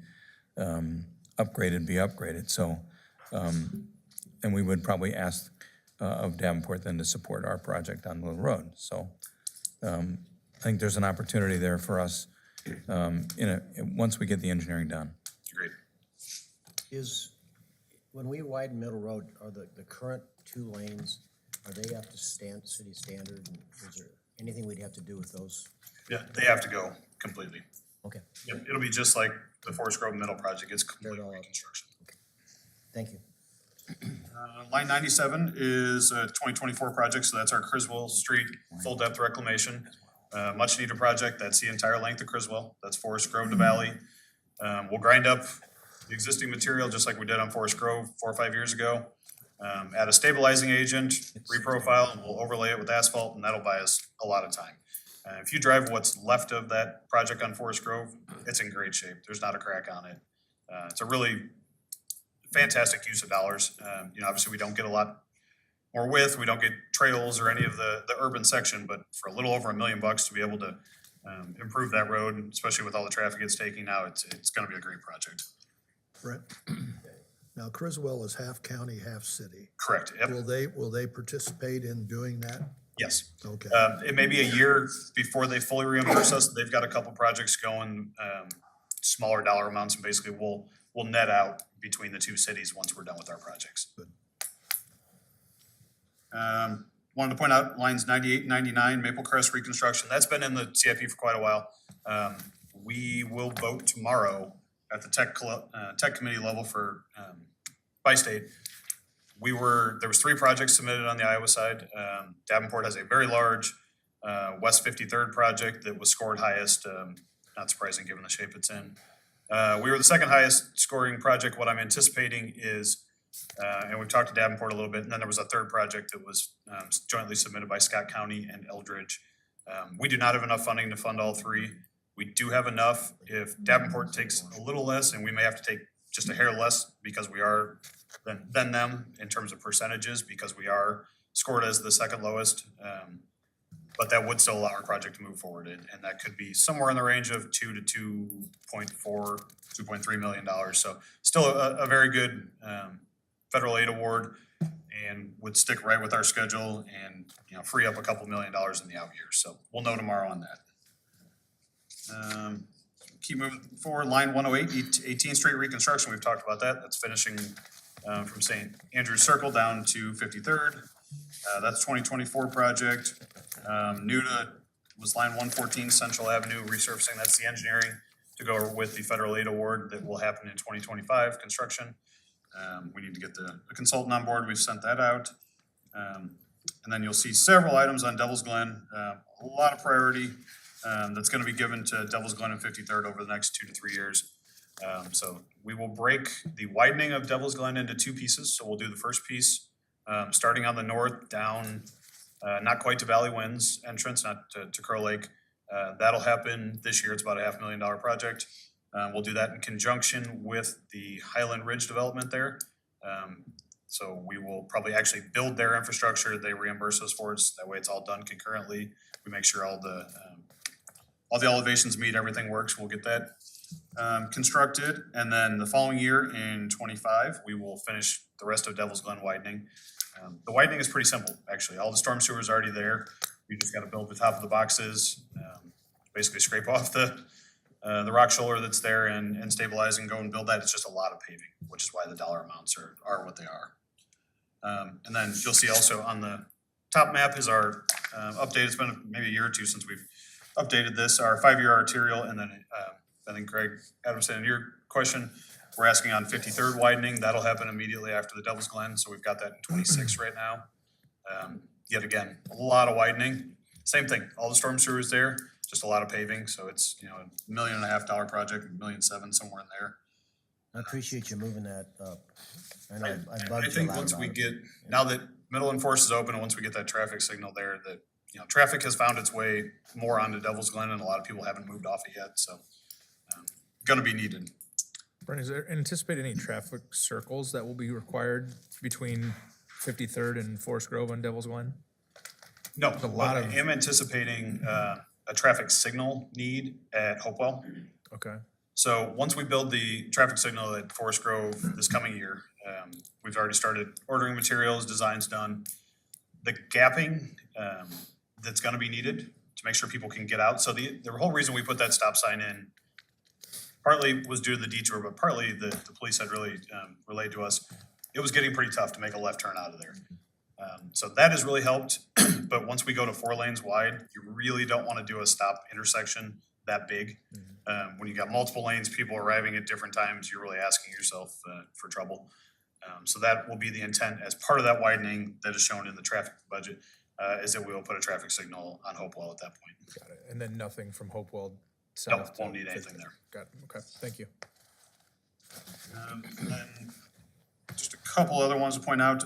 upgraded be upgraded. So, and we would probably ask of Davenport then to support our project on Middle Road. So I think there's an opportunity there for us once we get the engineering done. Agreed. When we widen Middle Road, are the current 2 lanes, are they up to city standard? And is there anything we'd have to do with those? Yeah, they have to go completely. Okay, Yep, it'll be just like the Forest Grove Middle project, it's complete all up. reconstruction. thank you. Line 97 is a 2024 project, so that's our Criswell Street full depth reclamation. Much needed project, that's the entire length of Criswell, that's Forest Grove to Valley. We'll grind up the existing material just like we did on Forest Grove 4 or 5 years ago. Add a stabilizing agent, reprofile, and we'll overlay it with asphalt, and that'll buy us a lot of time. If you drive what's left of that project on Forest Grove, it's in great shape. There's not a crack on it. It's a really fantastic use of dollars. Obviously we don't get a lot more width. We don't get trails or any of the urban section, but for a little over $1 million to be able to improve that road, especially with all the traffic it's taking now, it's gonna be a great project. Brent, now Criswell is half county, half city. Correct, yep, Will they participate in doing that? yes. Okay. It may be a year before they fully reimburse us. They've got a couple projects going smaller dollar amounts, and basically we'll net out between the two cities once we're done with our projects. Wanted to point out lines 98, 99, Maple Crest reconstruction. That's been in the CIP for quite a while. We will vote tomorrow at the tech committee level for by state. There was 3 projects submitted on the Iowa side. Davenport has a very large West 53rd project that was scored highest. Not surprising given the shape it's in. We were the second highest scoring project. What I'm anticipating is, and we've talked to Davenport a little bit, and then there was a third project that was jointly submitted by Scott County and Eldridge. We do not have enough funding to fund all 3. We do have enough if Davenport takes a little less, and we may have to take just a hair less because we are than them in terms of percentages, because we are scored as the second lowest. But that would still allow our project to move forward, and that could be somewhere in the range of $2 to $2.4, $2.3 million. So still a very good federal aid award, and would stick right with our schedule and, you know, free up a couple $1 million in the out years. So we'll know tomorrow on that. Keep moving forward. Line 108, 18th Street reconstruction. We've talked about that. That's finishing from St. Andrews Circle down to 53rd. That's 2024 project. New to was line 114 Central Avenue resurfacing. That's the engineering to go with the federal aid award that will happen in 2025 construction. We need to get the consultant on board. We've sent that out. And then you'll see several items on Devil's Glen. A lot of priority that's going to be given to Devil's Glen and 53rd over the next 2 to 3 years. So we will break the widening of Devil's Glen into 2 pieces. So we'll do the first piece starting on the north down, not quite to Valley Winds entrance, not to Crow Lake. That'll happen this year. It's about a $500,000 project. We'll do that in conjunction with the Highland Ridge development there. So we will probably actually build their infrastructure. They reimburse us for it. That way it's all done concurrently. We make sure all the elevations meet, everything works. We'll get that constructed. And then the following year in 25, we will finish the rest of Devil's Glen widening. The widening is pretty simple, actually. All the storm sewer is already there. We just got to build the top of the boxes, basically scrape off the rock shoulder that's there and stabilize and go and build that. It's just a lot of paving, which is why the dollar amounts are what they are. And then you'll see also on the top map is our update. It's been maybe a year or 2 since we've updated this, our 5-year arterial. And then I think Greg Adamson, in your question, we're asking on 53rd widening. That'll happen immediately after the Devil's Glen. So we've got that in 26 right now. Yet again, a lot of widening. Same thing, all the storm sewer is there, just a lot of paving. So it's, you know, $1.5 million project, $1.7 million, somewhere in there. I appreciate you moving that up. I know I I bugged you a think lot once about we it. get, now that Midland Force is open and once we get that traffic signal there, that, you know, traffic has found its way more onto Devil's Glen and a lot of people haven't moved off it yet. So gonna be needed. Brent, is there anticipate any traffic circles that will be required between 53rd and Forest Grove on Devil's Glen? No, a lot but of- I am anticipating a traffic signal need at Hopewell. Okay. So once we build the traffic signal at Forest Grove this coming year, we've already started ordering materials, designs done. The gapping that's gonna be needed to make sure people can get out. So the whole reason we put that stop sign in partly was due to the detour, but partly the police had really relayed to us, it was getting pretty tough to make a left turn out of there. So that has really helped, but once we go to 4 lanes wide, you really don't wanna do a stop intersection that big. When you got multiple lanes, people arriving at different times, you're really asking yourself for trouble. So that will be the intent as part of that widening that is shown in the traffic budget, is that we will put a traffic signal on Hopewell at that point. Got it. And then nothing from Hopewell No, south? won't to need anything 50th. there. Got it. Okay, thank you. And then just a couple other ones to point out,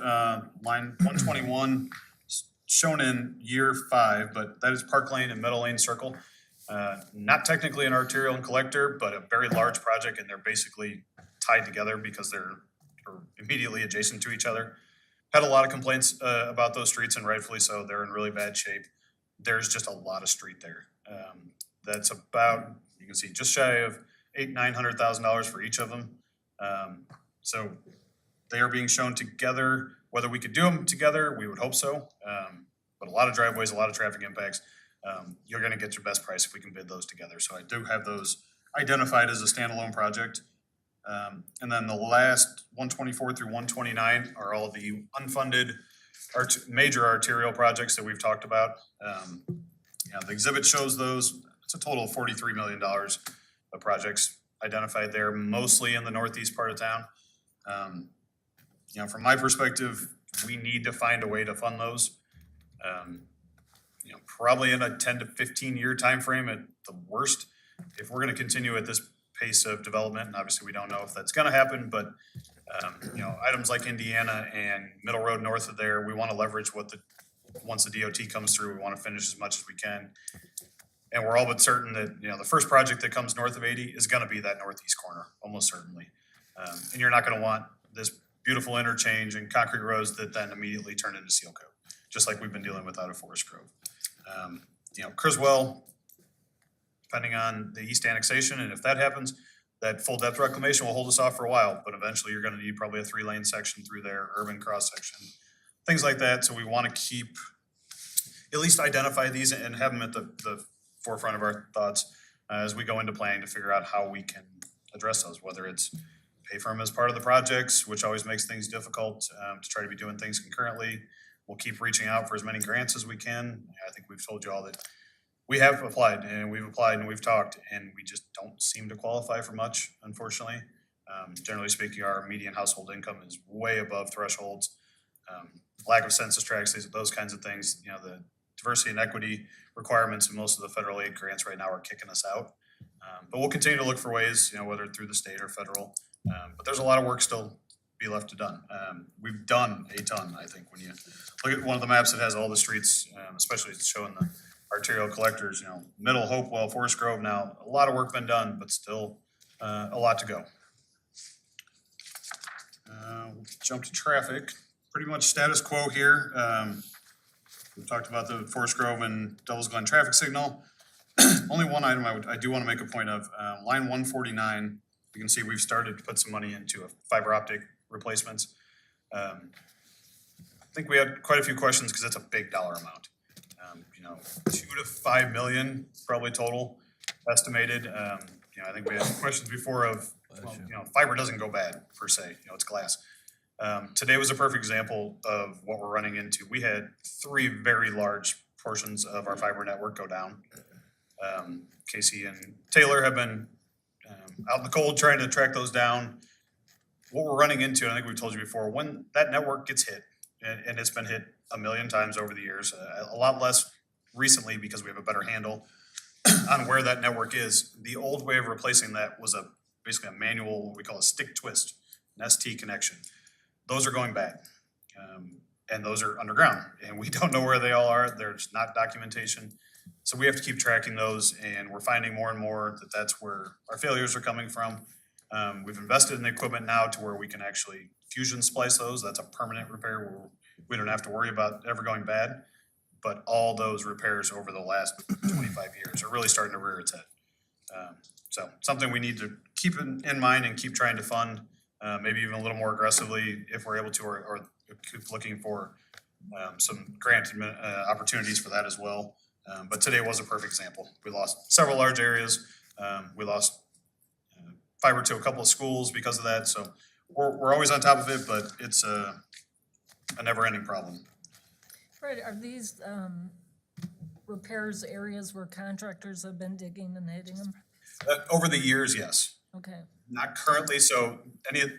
line 121, shown in year 5, but that is Park Lane and Meadow Lane Circle. Not technically an arterial and collector, but a very large project, and they're basically tied together because they're immediately adjacent to each other. Had a lot of complaints about those streets, and rightfully so. They're in really bad shape. There's just a lot of street there. That's about, you can see, just shy of $800,000-900,000 for each of them. So they are being shown together. Whether we could do them together, we would hope so. But a lot of driveways, a lot of traffic impacts. You're gonna get your best price if we can bid those together. So I do have those identified as a standalone project. And then the last 124 through 129 are all the unfunded major arterial projects that we've talked about. The exhibit shows those. It's a total of $43 million of projects identified there, mostly in the northeast part of town. From my perspective, we need to find a way to fund those. Probably in a 10 to 15 year timeframe at the worst, if we're going to continue at this pace of development. And obviously we don't know if that's going to happen, but items like Indiana and Middle Road north of there, we want to leverage once the DOT comes through, we want to finish as much as we can. And we're all but certain that, the first project that comes north of 80 is going to be that northeast corner, almost certainly. And you're not going to want this beautiful interchange and concrete roads that then immediately turn into seal coat, just like we've been dealing with out of Forest Grove. Criswell, depending on the east annexation, and if that happens, that full depth reclamation will hold us off for a while, but eventually you're gonna need probably a 3-lane section through there, urban cross section, things like that. So we wanna at least identify these and have them at the forefront of our thoughts as we go into planning to figure out how we can address those, whether it's pay for them as part of the projects, which always makes things difficult to try to be doing things concurrently. We'll keep reaching out for as many grants as we can. I think we've told you all that we have applied and we've talked, and we just don't seem to qualify for much, unfortunately. Generally speaking, our median household income is way above thresholds. Lack of census tracts, those kinds of things. The diversity and equity requirements in most of the federal aid grants right now are kicking us out. But we'll continue to look for ways, whether through the state or federal. But there's a lot of work still be left to done. We've done a ton, I think, when you look at one of the maps that has all the streets, especially showing the arterial collectors, Middle, Hopewell, Forest Grove. Now, a lot of work been done, but still a lot to go. Jump to traffic, pretty much status quo here. We've talked about the Forest Grove and Devil's Glen traffic signal. Only one item I do want to make a point of, line 149, you can see we've started to put some money into a fiber optic replacements. I think we had quite a few questions because that's a big dollar amount. 2 to 5 million probably total estimated. I think we had questions before of, fiber doesn't go bad per se, it's glass. Today was a perfect example of what we're running into. We had 3 very large portions of our fiber network go down. Casey and Taylor have been out in the cold trying to track those down. What we're running into, and I think we've told you before, when that network gets hit, and it's been hit a million times over the years, a lot less recently because we have a better handle on where that network is. The old way of replacing that was basically a manual, what we call a stick twist, an ST connection. Those are going bad, and those are underground, and we don't know where they all are. There's not documentation. So we have to keep tracking those, and we're finding more and more that that's where our failures are coming from. We've invested in the equipment now to where we can actually fusion splice those. That's a permanent repair where we don't have to worry about ever going bad. But all those repairs over the last 25 years are really starting to rear its head. So something we need to keep in mind and keep trying to fund, maybe even a little more aggressively if we're able to, or keep looking for some grant opportunities for that as well. But today was a perfect example. We lost several large areas. We lost fiber to a couple of schools because of that. So we're always on top of it, but it's a never-ending problem. Right, are these repairs areas where contractors have been digging and hitting them? Over the years, yes. Okay, Not currently, so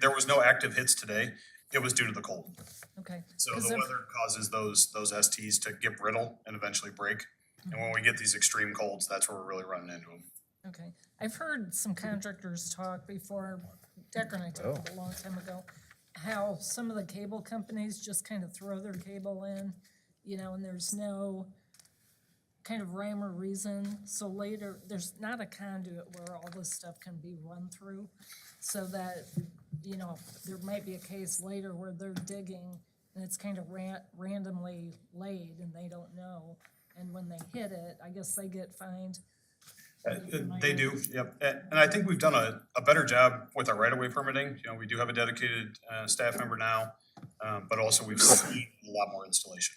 there was no active hits today. It was due to the cold. okay. So 'Cause the if- weather causes those STs to get brittle and eventually break. And when we get these extreme colds, that's where we're really running into them. Okay, I've heard some contractors talk before, Decker and I talked a long time ago, how some of the cable companies just kind of throw their cable in, and there's no kind of rhyme or reason. So later, there's not a conduit where all this stuff can be run through, so that, there might be a case later where they're digging and it's kind of randomly laid and they don't know. And when they hit it, I guess they get fined. They do, yep. And I think we've done a better job with our right-of-way permitting. We do have a dedicated staff member now, but also we've seen a lot more installation.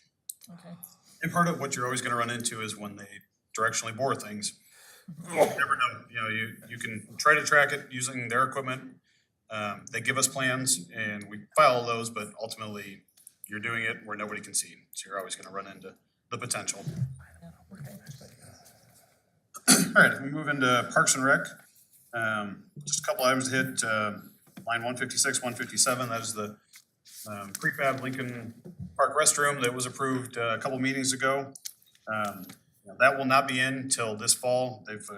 Okay, And part of what you're always gonna run into is when they directionally bore things, You never know, you know, you can try to track it using their equipment. They give us plans and we file those, but ultimately you're doing it where nobody can see. So you're always gonna run into the potential. All right, we move into Parks and Rec. Just a couple items to hit, line 156, 157, that is the prefab Lincoln Park restroom that was approved a couple meetings ago. That will not be in till this fall. They've,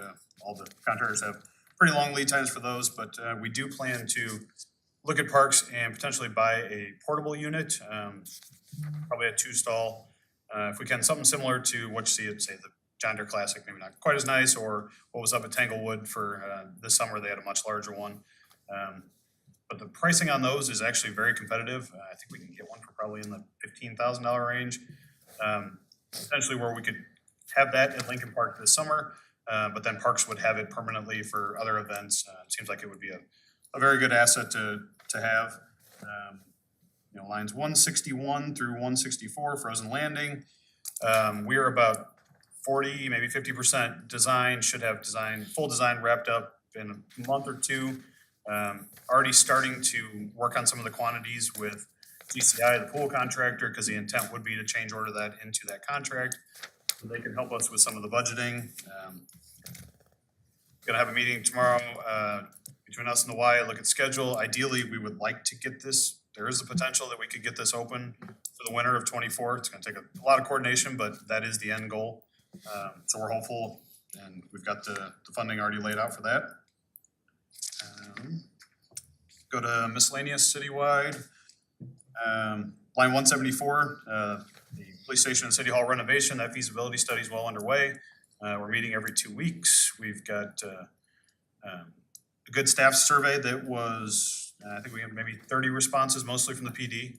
all the contractors have pretty long lead times for those, but we do plan to look at parks and potentially buy a portable unit, probably a 2-stall. If we can, something similar to what you see at, say, the John Deere Classic, maybe not quite as nice, or what was up at Tanglewood for this summer, they had a much larger one. But the pricing on those is actually very competitive. I think we can get one for probably in the $15,000 range. Essentially where we could have that at Lincoln Park this summer, but then Parks would have it permanently for other events. It seems like it would be a very good asset to have. Lines 161 through 164, Frozen Landing. We are about 40, maybe 50% design, should have full design wrapped up in a month or two. Already starting to work on some of the quantities with GCI, the pool contractor, because the intent would be to change order that into that contract. So they can help us with some of the budgeting. Gonna have a meeting tomorrow between us and the Y, look at schedule. Ideally, we would like to get this, there is a potential that we could get this open for the winter of '24. It's gonna take a lot of coordination, but that is the end goal. So we're hopeful, and we've got the funding already laid out for that. Go to miscellaneous citywide. Line 174, the police station and city hall renovation, that feasibility study is well underway. We're meeting every 2 weeks. We've got a good staff survey that was, I think we have maybe 30 responses, mostly from the PD,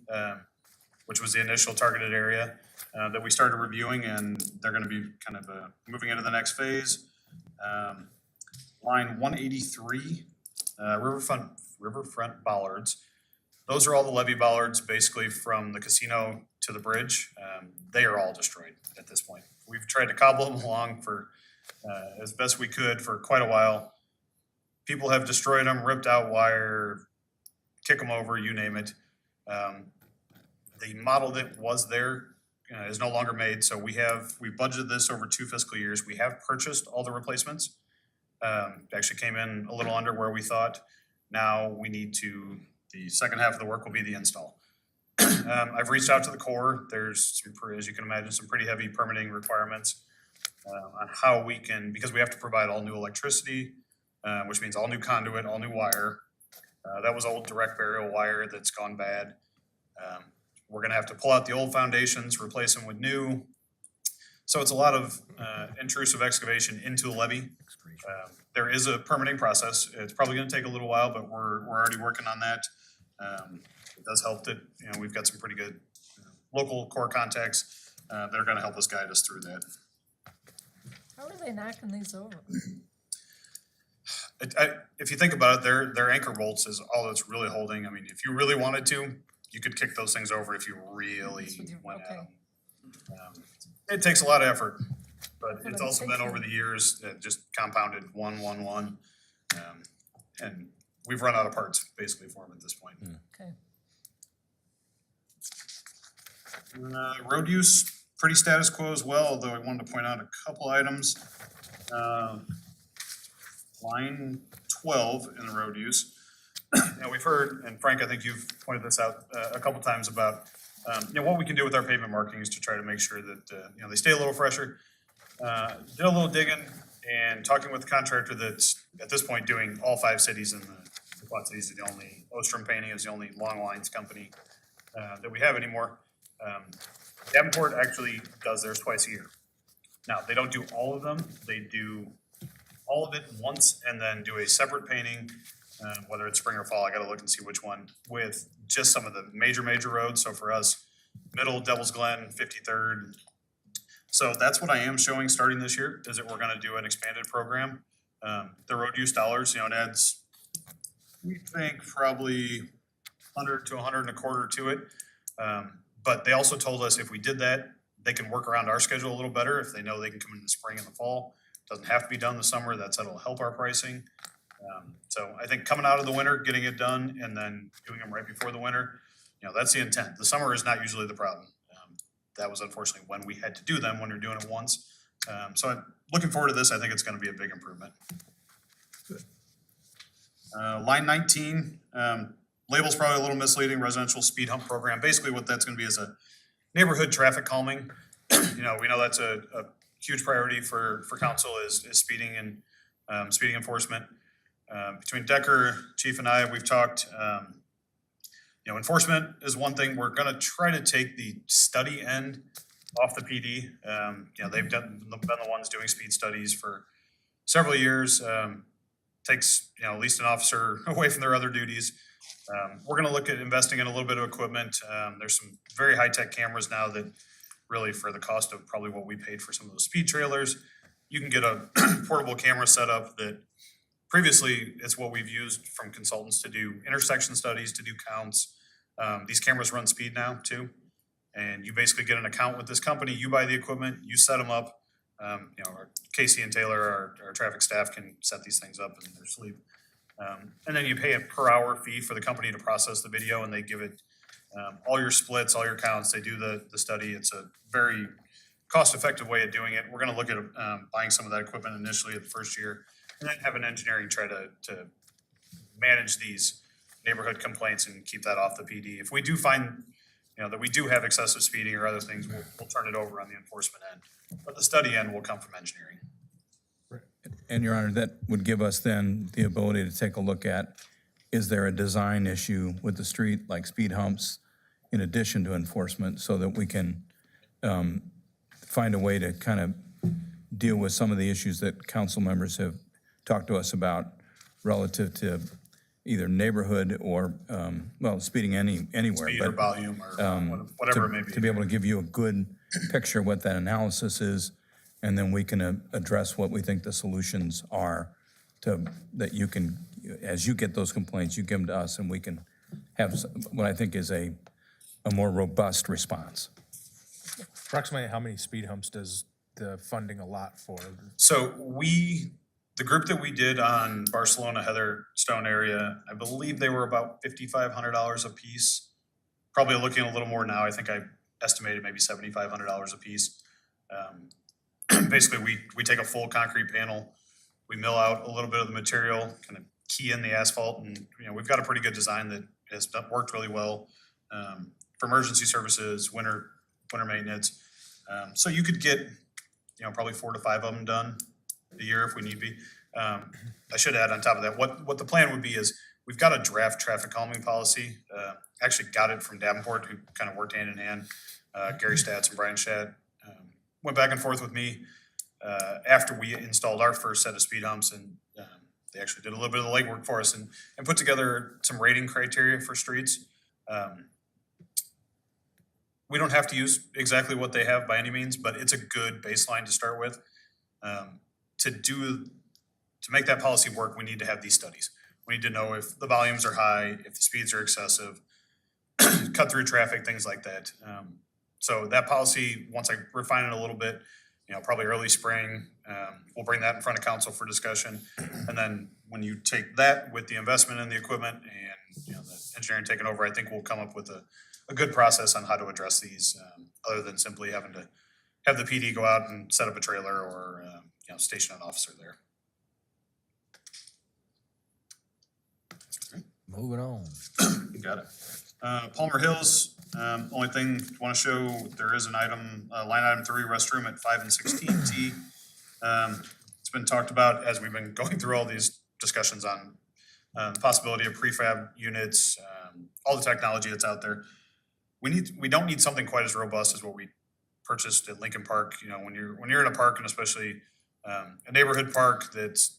which was the initial targeted area that we started reviewing, and they're gonna be kind of moving into the next phase. Line 183, riverfront bollards. Those are all the levee bollards, basically from the casino to the bridge. They are all destroyed at this point. We've tried to cobble them along for as best we could for quite a while. People have destroyed them, ripped out wire, kick them over, you name it. The model that was there is no longer made, so we budgeted this over 2 fiscal years. We have purchased all the replacements. Actually came in a little under where we thought. Now we need to, the second half of the work will be the install. I've reached out to the Corps. There's some, as you can imagine, some pretty heavy permitting requirements on how we can, because we have to provide all new electricity, which means all new conduit, all new wire. That was old direct burial wire that's gone bad. We're gonna have to pull out the old foundations, replace them with new. So it's a lot of intrusive excavation into a levee. There is a permitting process. It's probably gonna take a little while, but we're already working on that. It does help that, we've got some pretty good local Corps contacts that are gonna help us guide us through that. How are they knocking these over? If you think about it, their anchor bolts is all that's really holding. I mean, if you really wanted to, you could kick those things over if you really went at them. It takes a lot of effort, but it's also been over the years that just compounded one. And we've run out of parts basically for them at this point. Okay. Road use, pretty status quo as well, although I wanted to point out a couple items. Line 12 in the road use. We've heard, and Frank, I think you've pointed this out a couple times about what we can do with our pavement markings to try to make sure that they stay a little fresher. Did a little digging and talking with the contractor that's at this point doing all 5 cities in the Quad Cities. The only Ostrom Painting is the only long lines company that we have anymore. Davenport actually does theirs twice a year. Now, they don't do all of them. They do all of it once and then do a separate painting, whether it's spring or fall. I gotta look and see which one, with just some of the major roads. So for us, Middle, Devil's Glen, 53rd. So that's what I am showing starting this year, is that we're gonna do an expanded program. The road use dollars, it adds, we think, probably 100 to 125 to it. But they also told us if we did that, they can work around our schedule a little better if they know they can come in the spring and the fall. Doesn't have to be done this summer. That'll help our pricing. So I think coming out of the winter, getting it done, and then doing them right before the winter, that's the intent. The summer is not usually the problem. That was unfortunately when we had to do them, when you're doing it once. So I'm looking forward to this. I think it's gonna be a big improvement. Line 19, label's probably a little misleading, residential speed hump program. Basically what that's gonna be is a neighborhood traffic calming. We know that's a huge priority for council is speeding and speeding enforcement. Between Decker, Chief and I, we've talked, enforcement is one thing. We're gonna try to take the study end off the PD. They've been the ones doing speed studies for several years. Takes, at least an officer away from their other duties. We're gonna look at investing in a little bit of equipment. There's some very high-tech cameras now that really for the cost of probably what we paid for some of those speed trailers, you can get a portable camera setup that previously it's what we've used from consultants to do intersection studies, to do counts. These cameras run speed now too. And you basically get an account with this company, you buy the equipment, you set them up. Casey and Taylor, our traffic staff can set these things up in their sleep. And then you pay a per hour fee for the company to process the video, and they give it all your splits, all your counts. They do the study. It's a very cost-effective way of doing it. We're gonna look at buying some of that equipment initially at the first year, and then have an engineering try to manage these neighborhood complaints and keep that off the PD. If we do find that we do have excessive speeding or other things, we'll turn it over on the enforcement end. But the study end will come from engineering. And Your Honor, that would give us then the ability to take a look at, is there a design issue with the street, like speed humps, in addition to enforcement, so that we can find a way to kind of deal with some of the issues that council members have talked to us about relative to either neighborhood or, speeding anywhere. Speed or but, volume or whatever it may be. To be able to give you a good picture of what that analysis is, and then we can address what we think the solutions are that you can, as you get those complaints, you give them to us, and we can have what I think is a more robust response. Approximately how many speed humps does the funding allot for? So the group that we did on Barcelona, Heatherstone area, I believe they were about $5,500 a piece. Probably looking a little more now. I think I estimated maybe $7,500 a piece. Basically, we take a full concrete panel, we mill out a little bit of the material, kind of key in the asphalt, and we've got a pretty good design that has worked really well for emergency services, winter maintenance. So you could get probably 4 to 5 of them done a year if we need be. I should add on top of that, what the plan would be is we've got a draft traffic calming policy. Actually got it from Davenport, who kind of worked hand in hand. Gary Statz and Brian Shadd went back and forth with me after we installed our first set of speed humps, and they actually did a little bit of the legwork for us and put together some rating criteria for streets. We don't have to use exactly what they have by any means, but it's a good baseline to start with. To make that policy work, we need to have these studies. We need to know if the volumes are high, if the speeds are excessive, cut through traffic, things like that. So that policy, once I refine it a little bit, probably early spring, we'll bring that in front of council for discussion. And then when you take that with the investment in the equipment and the engineering taking over, I think we'll come up with a good process on how to address these, other than simply having to have the PD go out and set up a trailer or station an officer there. Moving on. You got it. Palmer Hills, only thing I want to show, there is an item, line item 3, restroom at 5 and 16T. It's been talked about as we've been going through all these discussions on the possibility of prefab units, all the technology that's out there. We don't need something quite as robust as what we purchased at Lincoln Park. When you're in a park, and especially a neighborhood park that's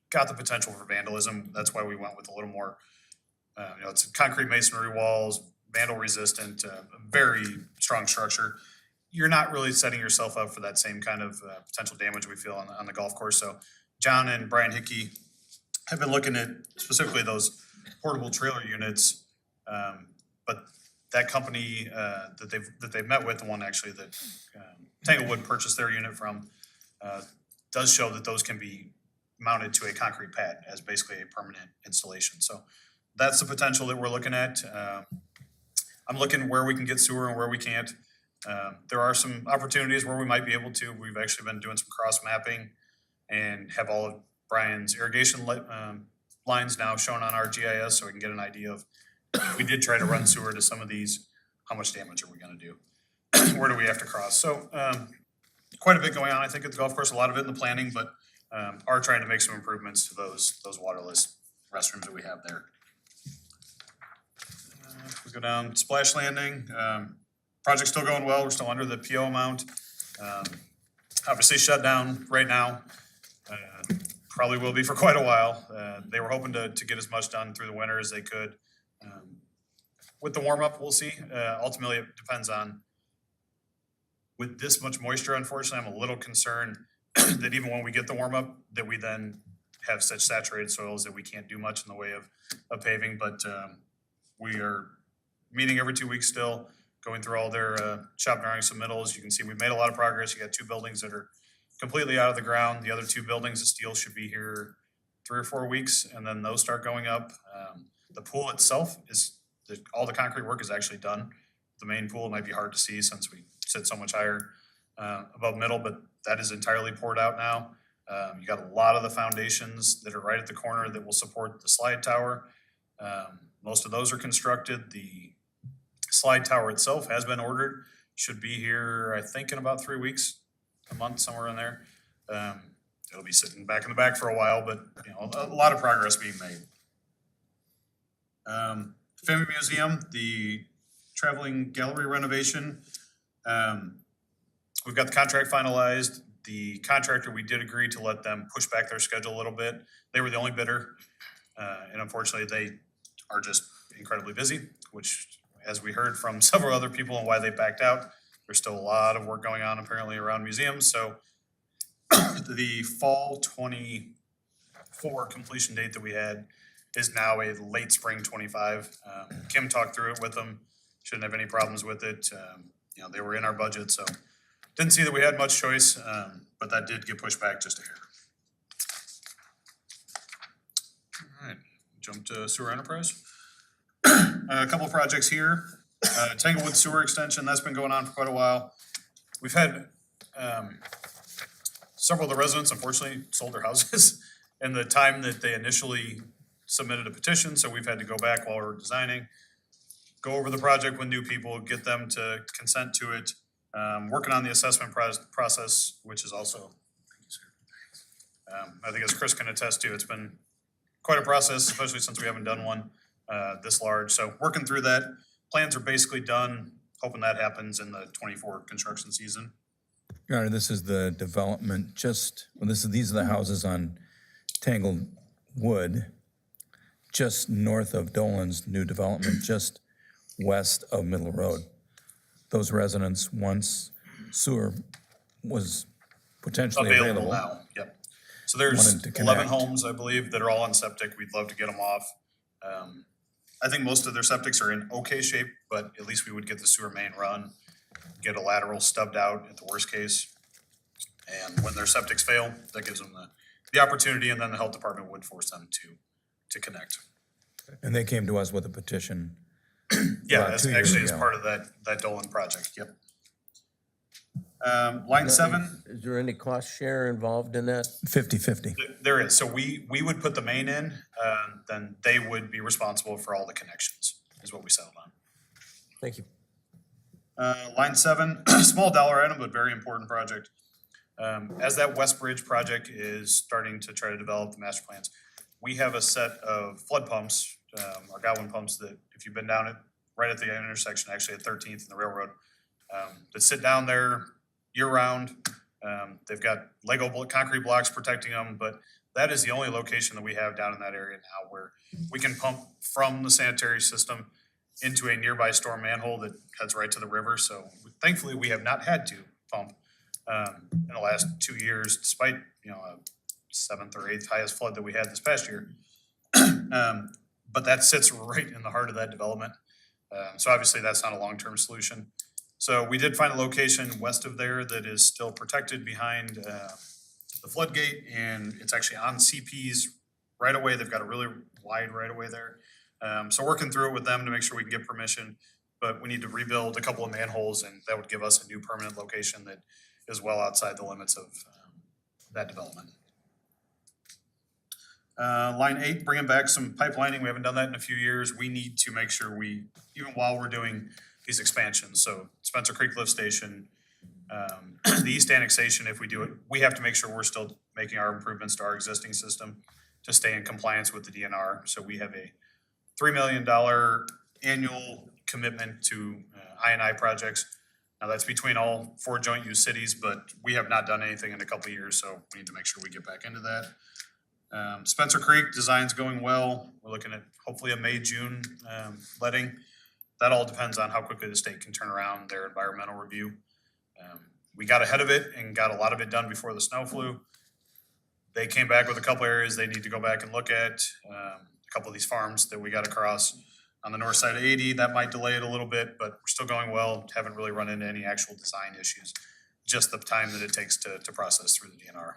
got the potential for vandalism, that's why we went with a little more. It's concrete masonry walls, vandal resistant, a very strong structure. You're not really setting yourself up for that same kind of potential damage we feel on the golf course. So John and Brian Hickey have been looking at specifically those portable trailer units. But that company that they've met with, the one actually that Tanglewood purchased their unit from, does show that those can be mounted to a concrete pad as basically a permanent installation. So that's the potential that we're looking at. I'm looking where we can get sewer and where we can't. There are some opportunities where we might be able to. We've actually been doing some cross mapping and have all of Brian's irrigation lines now shown on our GIS, so we can get an idea of, if we did try to run sewer to some of these, how much damage are we gonna do? Where do we have to cross? So quite a bit going on, I think, at the golf course, a lot of it in the planning, but are trying to make some improvements to those waterless restrooms that we have there. If we go down splash landing, project's still going well. We're still under the PO amount. Obviously shut down right now. Probably will be for quite a while. They were hoping to get as much done through the winter as they could. With the warm up, we'll see. Ultimately, it depends on, with this much moisture, unfortunately, I'm a little concerned that even when we get the warm up, that we then have such saturated soils that we can't do much in the way of paving. But we are meeting every 2 weeks still, going through all their shop drawing submittals. You can see we've made a lot of progress. You got 2 buildings that are completely out of the ground. The other 2 buildings, the steel should be here 3 or 4 weeks, and then those start going up. The pool itself all the concrete work is actually done. The main pool might be hard to see since we sit so much higher above middle, but that is entirely poured out now. You got a lot of the foundations that are right at the corner that will support the slide tower. Most of those are constructed. The slide tower itself has been ordered, should be here, I think, in about 3 weeks, a month, somewhere in there. It'll be sitting back in the back for a while, but a lot of progress being made. Family Museum, the traveling gallery renovation. We've got the contract finalized. The contractor, we did agree to let them push back their schedule a little bit. They were the only bidder, and unfortunately, they are just incredibly busy, which, as we heard from several other people and why they backed out, there's still a lot of work going on apparently around museums. So the fall 24 completion date that we had is now a late spring 25. Kim talked through it with them. Shouldn't have any problems with it. They were in our budget, so didn't see that we had much choice, but that did get pushed back just a hair. All right, jump to sewer enterprise. A couple of projects here. Tanglewood Sewer Extension, that's been going on for quite a while. We've had several of the residents, unfortunately, sold their houses in the time that they initially submitted a petition, so we've had to go back while we're designing, go over the project with new people, get them to consent to it. Working on the assessment process, which is also, I think as Chris can attest to, it's been quite a process, especially since we haven't done one this large. So working through that. Plans are basically done, hoping that happens in the 24 construction season. Your Honor, this is the development these are the houses on Tangled Wood, just north of Dolan's new development, just west of Middle Road. Those residents, once sewer was potentially available. Now, yep. So there's wanted to 11 connect. homes, I believe, that are all on septic. We'd love to get them off. I think most of their septics are in okay shape, but at least we would get the sewer main run, get a lateral stubbed out at the worst case. And when their septics fail, that gives them the opportunity, and then the health department would force them to connect. And they came to us with a petition. Yeah, About that's 2 years actually as ago. part of that Dolan project, yep. Line 7, Is there any cost share involved in that? 50-50. there is. So we would put the main in, then they would be responsible for all the connections, is what we settled on. Thank you. Line 7, small dollar item, but very important project. As that West Bridge project is starting to try to develop the master plans, we have a set of flood pumps, our Godwin pumps, that if you've been down it, right at the intersection, actually at 13th and the railroad, that sit down there year round. They've got Lego concrete blocks protecting them, but that is the only location that we have down in that area now where we can pump from the sanitary system into a nearby storm manhole that heads right to the river. So thankfully, we have not had to pump in the last 2 years, despite a 7th or 8th highest flood that we had this past year. But that sits right in the heart of that development. So obviously, that's not a long-term solution. So we did find a location west of there that is still protected behind the floodgate, and it's actually on CP's right away. They've got a really wide right away there. So working through it with them to make sure we can get permission, but we need to rebuild a couple of manholes, and that would give us a new permanent location that is well outside the limits of that development. Line 8, bringing back some pipelining. We haven't done that in a few years. We need to make sure we, even while we're doing these expansions, so Spencer Creek Lift Station, the east annexation, if we do it, we have to make sure we're still making our improvements to our existing system to stay in compliance with the DNR. So we have a $3 million annual commitment to I&I projects. Now that's between all 4 joint use cities, but we have not done anything in a couple of years, so we need to make sure we get back into that. Spencer Creek design's going well. We're looking at hopefully a May, June letting. That all depends on how quickly the state can turn around their environmental review. We got ahead of it and got a lot of it done before the snow flew. They came back with a couple areas they need to go back and look at. A couple of these farms that we got across on the north side of 80, that might delay it a little bit, but we're still going well. Haven't really run into any actual design issues, just the time that it takes to process through the DNR.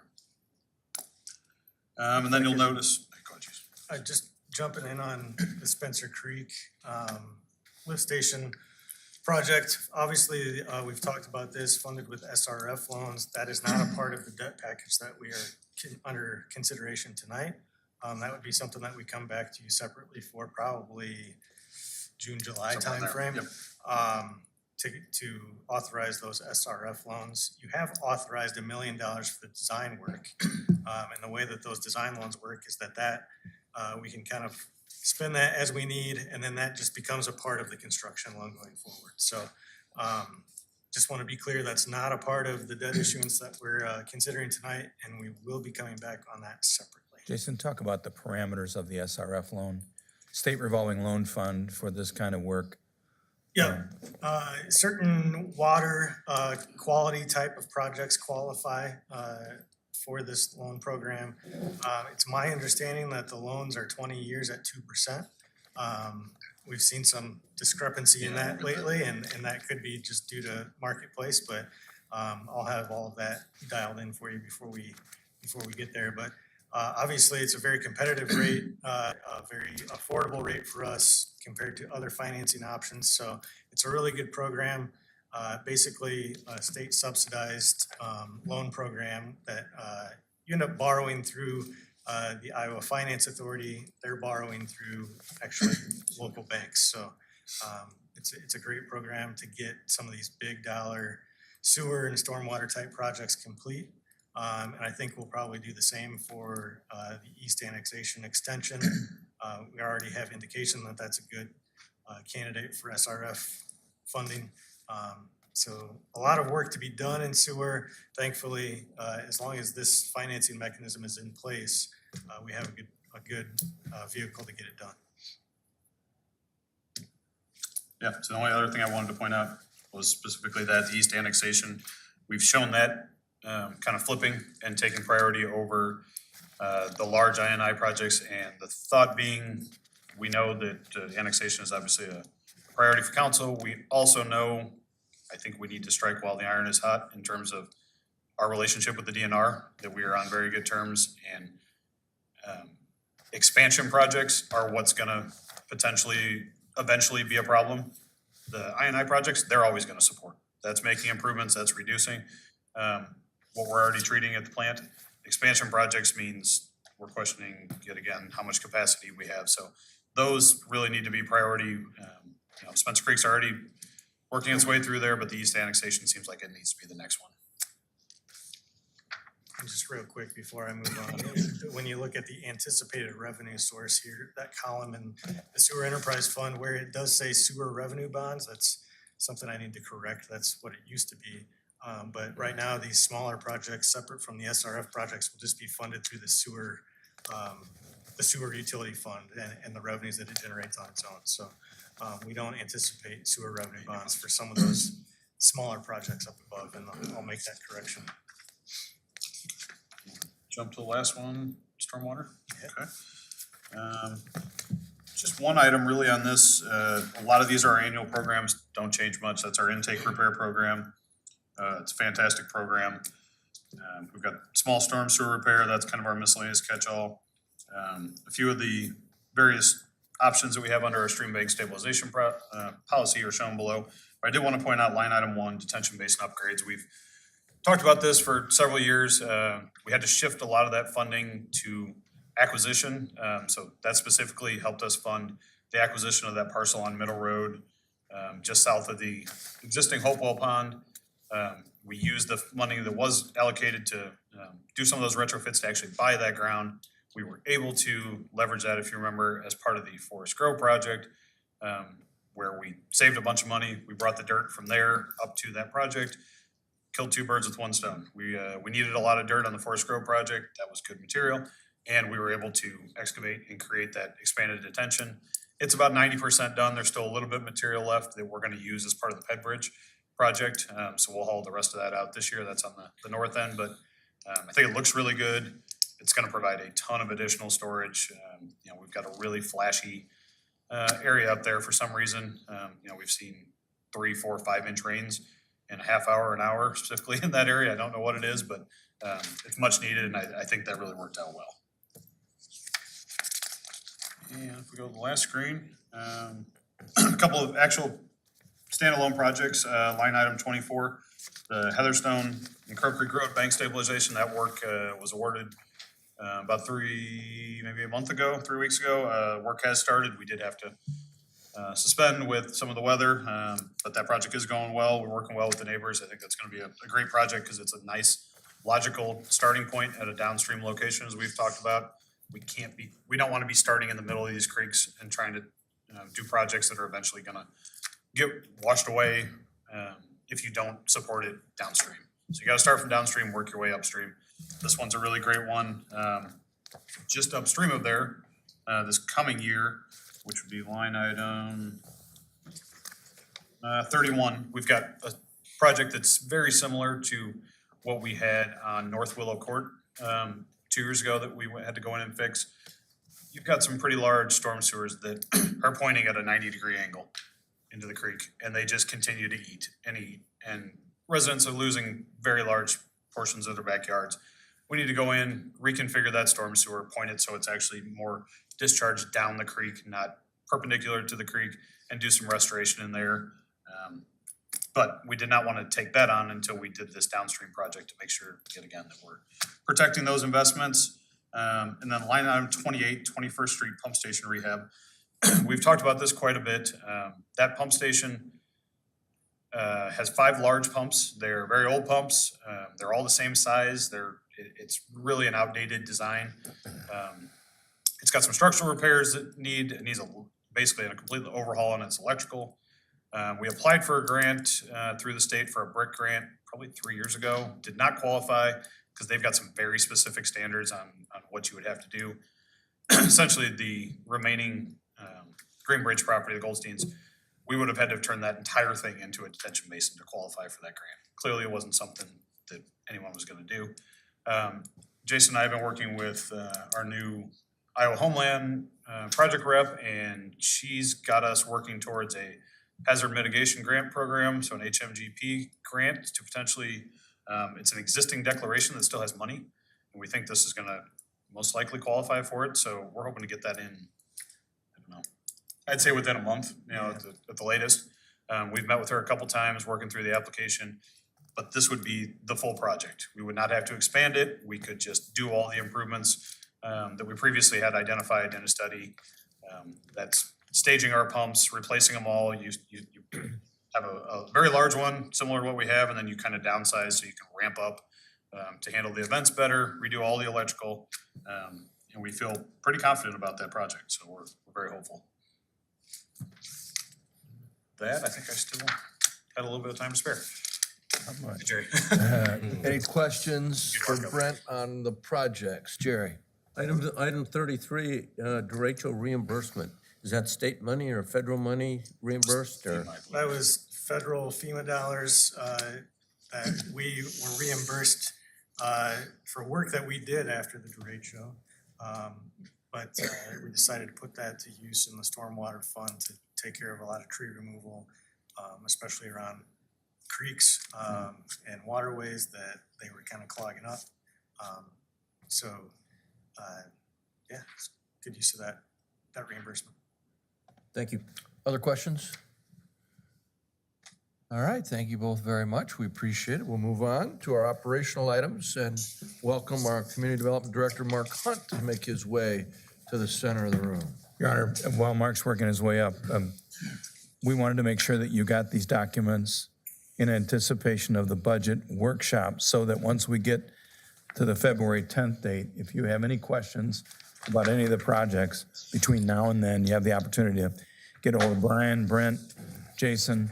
And then you'll notice, go ahead, Jason. Just jumping in on the Spencer Creek lift station project. Obviously, we've talked about this, funded with SRF loans. That is not a part of the debt package that we are under consideration tonight. That would be something that we come back to you separately for probably June, July timeframe. Yep. To authorize those SRF loans. You have authorized $1 million for the design work. And the way that those design loans work is that we can kind of spend that as we need, and then that just becomes a part of the construction loan going forward. So just want to be clear, that's not a part of the debt issuance that we're considering tonight, and we will be coming back on that separately. Jason, talk about the parameters of the SRF loan, state revolving loan fund for this kind of work. Yeah, certain water quality type of projects qualify for this loan program. It's my understanding that the loans are 20 years at 2%. We've seen some discrepancy in that lately, and that could be just due to marketplace, but I'll have all of that dialed in for you before we get there. But obviously, it's a very competitive rate, a very affordable rate for us compared to other financing options. So it's a really good program. Basically, a state subsidized loan program that you end up borrowing through the Iowa Finance Authority. They're borrowing through actually local banks. So it's a great program to get some of these big dollar sewer and stormwater type projects complete. And I think we'll probably do the same for the East Annexation Extension. We already have indication that that's a good candidate for SRF funding. So a lot of work to be done in sewer. Thankfully, as long as this financing mechanism is in place, we have a good vehicle to get it done. Yeah, so the only other thing I wanted to point out was specifically that the East Annexation, we've shown that kind of flipping and taking priority over the large I&I projects, and the thought being, we know that annexation is obviously a priority for council. We also know, I think we need to strike while the iron is hot in terms of our relationship with the DNR, that we are on very good terms, and expansion projects are what's gonna potentially eventually be a problem. The I&I projects, they're always gonna support. That's making improvements, that's reducing what we're already treating at the plant. Expansion projects means we're questioning yet again how much capacity we have. So those really need to be priority. Spencer Creek's already working its way through there, but the East Annexation seems like it needs to be the next one. And just real quick before I move on, when you look at the anticipated revenue source here, that column in the Sewer Enterprise Fund where it does say sewer revenue bonds, that's something I need to correct. That's what it used to be. But right now, these smaller projects, separate from the SRF projects, will just be funded through the sewer utility fund and the revenues that it generates on its own. So we don't anticipate sewer revenue bonds for some of those smaller projects up above, and I'll make that correction. Jump to the last one, stormwater. Okay. Just one item really on this. A lot of these are annual programs, don't change much. That's our intake repair program. It's a fantastic program. We've got small storm sewer repair, that's kind of our miscellaneous catch-all. A few of the various options that we have under our stream bank stabilization policy are shown below. But I did want to point out line item 1, detention basin upgrades. We've talked about this for several years. We had to shift a lot of that funding to acquisition. So that specifically helped us fund the acquisition of that parcel on Middle Road, just south of the existing Hopewell Pond. We used the money that was allocated to do some of those retrofits to actually buy that ground. We were able to leverage that, if you remember, as part of the Forest Grove project, where we saved a bunch of money. We brought the dirt from there up to that project, killed 2 birds with 1 stone. We needed a lot of dirt on the Forest Grove project. That was good material. And we were able to excavate and create that expanded detention. It's about 90% done. There's still a little bit of material left that we're going to use as part of the Ped Bridge project. So we'll haul the rest of that out this year. That's on the north end, but I think it looks really good. It's going to provide a ton of additional storage. We've got a really flashy area up there for some reason. We've seen 3, 4, 5 inch rains in a half hour, an hour, specifically in that area. I don't know what it is, but it's much needed, and I think that really worked out well. And if we go to the last screen, a couple of actual standalone projects, line item 24, the Heatherstone and Crow Creek Road bank stabilization. That work was awarded about 3 weeks ago. Work has started. We did have to suspend with some of the weather, but that project is going well. We're working well with the neighbors. I think that's going to be a great project because it's a nice, logical starting point at a downstream location, as we've talked about. We don't want to be starting in the middle of these creeks and trying to do projects that are eventually going to get washed away if you don't support it downstream. So you got to start from downstream, work your way upstream. This one's a really great one. Just upstream of there, this coming year, which would be line item 31, we've got a project that's very similar to what we had on North Willow Court 2 years ago that we had to go in and fix. You've got some pretty large storm sewers that are pointing at a 90-degree angle into the creek, and they just continue to eat, and residents are losing very large portions of their backyards. We need to go in, reconfigure that storm sewer, point it so it's actually more discharged down the creek, not perpendicular to the creek, and do some restoration in there. But we did not want to take that on until we did this downstream project to make sure, yet again, that we're protecting those investments. And then line item 28, 21st Street Pump Station Rehab. We've talked about this quite a bit. That pump station has 5 large pumps. They're very old pumps. They're all the same size. It's really an outdated design. It's got some structural repairs that it needs basically a complete overhaul on its electrical. We applied for a grant through the state for a brick grant probably 3 years ago. Did not qualify because they've got some very specific standards on what you would have to do. Essentially, the remaining Green Bridge property, the Goldsteins, we would have had to have turned that entire thing into a detention basin to qualify for that grant. Clearly, it wasn't something that anyone was going to do. Jason and I have been working with our new Iowa Homeland project rep, and she's got us working towards a hazard mitigation grant program, so an HMGP grant to potentially, it's an existing declaration that still has money, and we think this is going to most likely qualify for it, so we're hoping to get that in, I don't know, I'd say within a month, at the latest. We've met with her a couple times, working through the application, but this would be the full project. We would not have to expand it. We could just do all the improvements that we previously had identified in a study. That's staging our pumps, replacing them all. You have a very large one, similar to what we have, and then you kind of downsize so you can ramp up to handle the events better, redo all the electrical, and we feel pretty confident about that project, so we're very hopeful. That, I think I still had a little bit of time to spare. Jerry. Any questions for Brent on the projects? Jerry? Item 33, derecho reimbursement. Is that state money or federal money reimbursed, or? That was federal FEMA dollars that we were reimbursed for work that we did after the derecho. But we decided to put that to use in the stormwater fund to take care of a lot of tree removal, especially around creeks and waterways that they were kind of clogging up. So, yeah, it's good use of that reimbursement. Thank you. Other questions? All right, thank you both very much. We appreciate it. We'll move on to our operational items and welcome our Community Development Director, Mark Hunt, to make his way to the center of the room. Your Honor, while Mark's working his way up, we wanted to make sure that you got these documents in anticipation of the budget workshop, so that once we get to the February 10th date, if you have any questions about any of the projects between now and then, you have the opportunity to get ahold of Brian, Brent, Jason,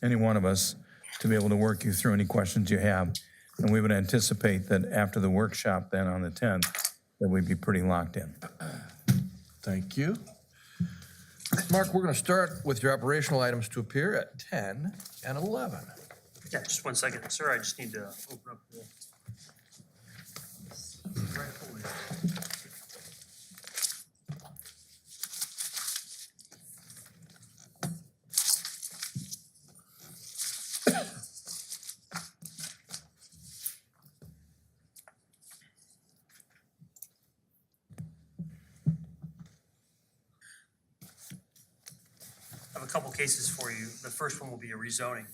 any one of us, to be able to work you through any questions you have. And we would anticipate that after the workshop then on the 10th, that we'd be pretty locked in. Thank you. Mark, we're going to start with your operational items to appear at 10 and 11. Yeah, just 1 second. Sir, I just need to open up the. I have a couple cases for you. The first one will be a rezoning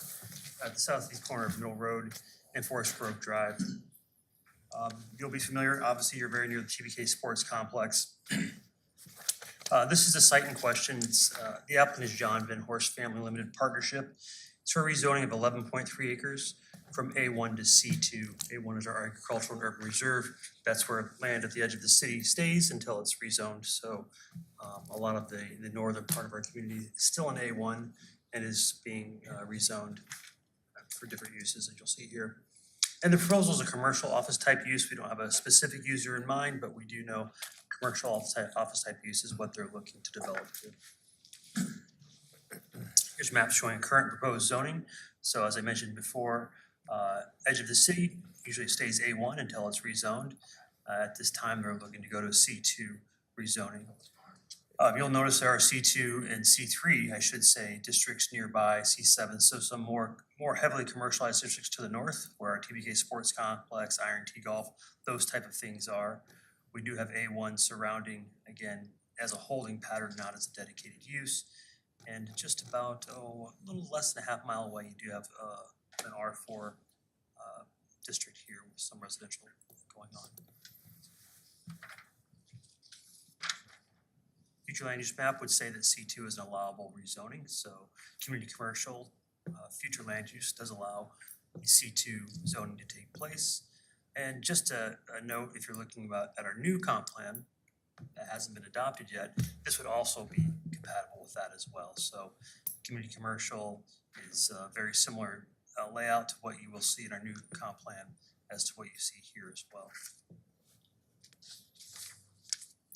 at the southeast corner of Middle Road and Forest Grove Drive. You'll be familiar, obviously, you're very near the TBK Sports Complex. This is the site in question. The applicant is John Van Horst Family Limited Partnership. It's for a rezoning of 11.3 acres from A1 to C2. A1 is our agricultural and urban reserve. That's where land at the edge of the city stays until it's rezoned. So a lot of the northern part of our community is still in A1 and is being rezoned for different uses, as you'll see here. And the proposal is a commercial office type use. We don't have a specific user in mind, but we do know commercial office type use is what they're looking to develop to. Here's a map showing current proposed zoning. So as I mentioned before, edge of the city usually stays A1 until it's rezoned. At this time, they're looking to go to C2 rezoning. You'll notice there are C2 and C3, I should say, districts nearby, C7, so some more heavily commercialized districts to the north, where our TBK Sports Complex, Iron T Golf, those type of things are. We do have A1 surrounding, again, as a holding pattern, not as a dedicated use. And just about, a little less than a half mile away, you do have an R4 district here with some residential going on. Future land use map would say that C2 is an allowable rezoning, so community commercial, future land use does allow C2 zoning to take place. And just a note, if you're looking at our new comp plan that hasn't been adopted yet, this would also be compatible with that as well. So community commercial is a very similar layout to what you will see in our new comp plan as to what you see here as well.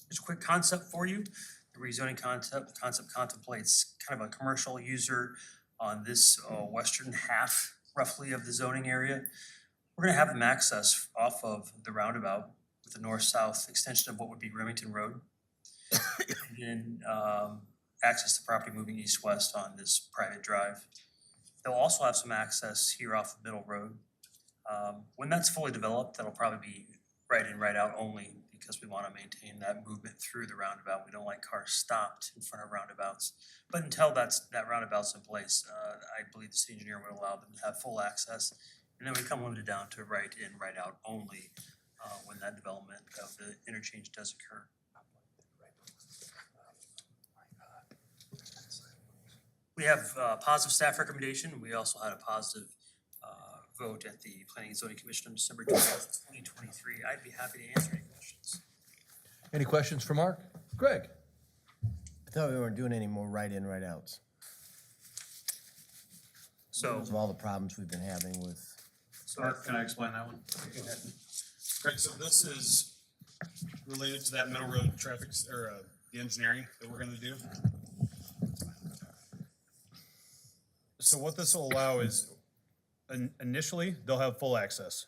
Here's a quick concept for you. The rezoning concept contemplates kind of a commercial user on this western half, roughly, of the zoning area. We're gonna have them access off of the roundabout with the north-south extension of what would be Remington Road. And then access the property moving east-west on this private drive. They'll also have some access here off of Middle Road. When that's fully developed, that'll probably be right in, right out only, because we want to maintain that movement through the roundabout. We don't like cars stopped in front of roundabouts. But until that roundabout's in place, I believe the city engineer would allow them to have full access. And then we come limited down to right in, right out only when that development of the interchange does occur. We have positive staff recommendation. We also had a positive vote at the Planning and Zoning Commission on December 12th, 2023. I'd be happy to answer any questions. Any questions for Mark? Greg? I thought we weren't doing any more right-in, right-outs. So, Because of all the problems we've been having with, Mark, can I explain that one? Great, so this is related to that Middle Road traffic, or the engineering that we're gonna do. So what this will allow is, initially, they'll have full access.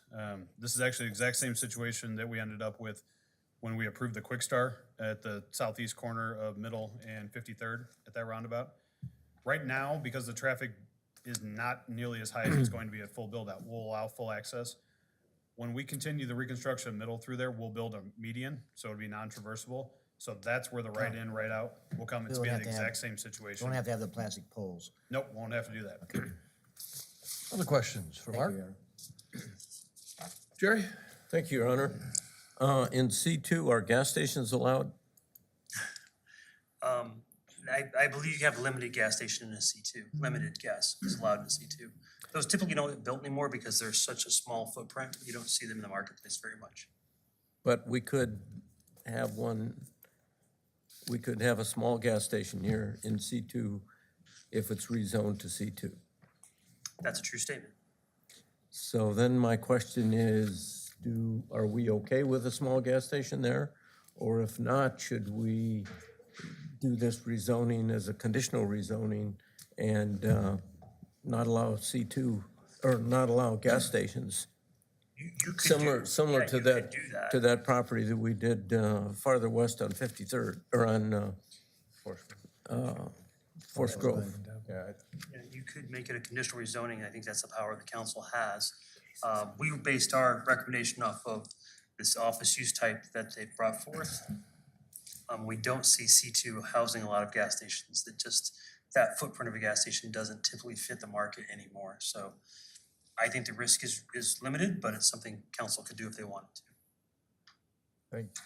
This is actually the exact same situation that we ended up with when we approved the Quick Star at the southeast corner of Middle and 53rd at that roundabout. Right now, because the traffic is not nearly as high as it's going to be at full build out. We'll allow full access. When we continue the reconstruction of middle through there, we'll build a median, so it'll be non-traversable. So that's where the right in, right out will come. It's We be don't the have to have- exact same situation. Don't have to have the plastic poles. Nope, won't have to do that. Other questions for Mark? Thank you, Aaron. Jerry? Thank you, Your Honor. In C2, are gas stations allowed? I believe you have a limited gas station in a C2. Limited gas is allowed in a C2. Those typically don't get built anymore because they're such a small footprint. You don't see them in the marketplace very much. But we could have one, we could have a small gas station here in C2 if it's rezoned to C2. That's a true statement. So then my question is, are we okay with a small gas station there? Or if not, should we do this rezoning as a conditional rezoning and not allow C2, or not allow gas stations? You could do. Similar yeah, to you could do that. that property that we did farther west on 53rd, or on Forest Grove. Yeah, you could make it a conditional rezoning. I think that's the power the council has. We based our recommendation off of this office use type that they brought forth. We don't see C2 housing a lot of gas stations. That footprint of a gas station doesn't typically fit the market anymore. So I think the risk is limited, but it's something council could do if they wanted to.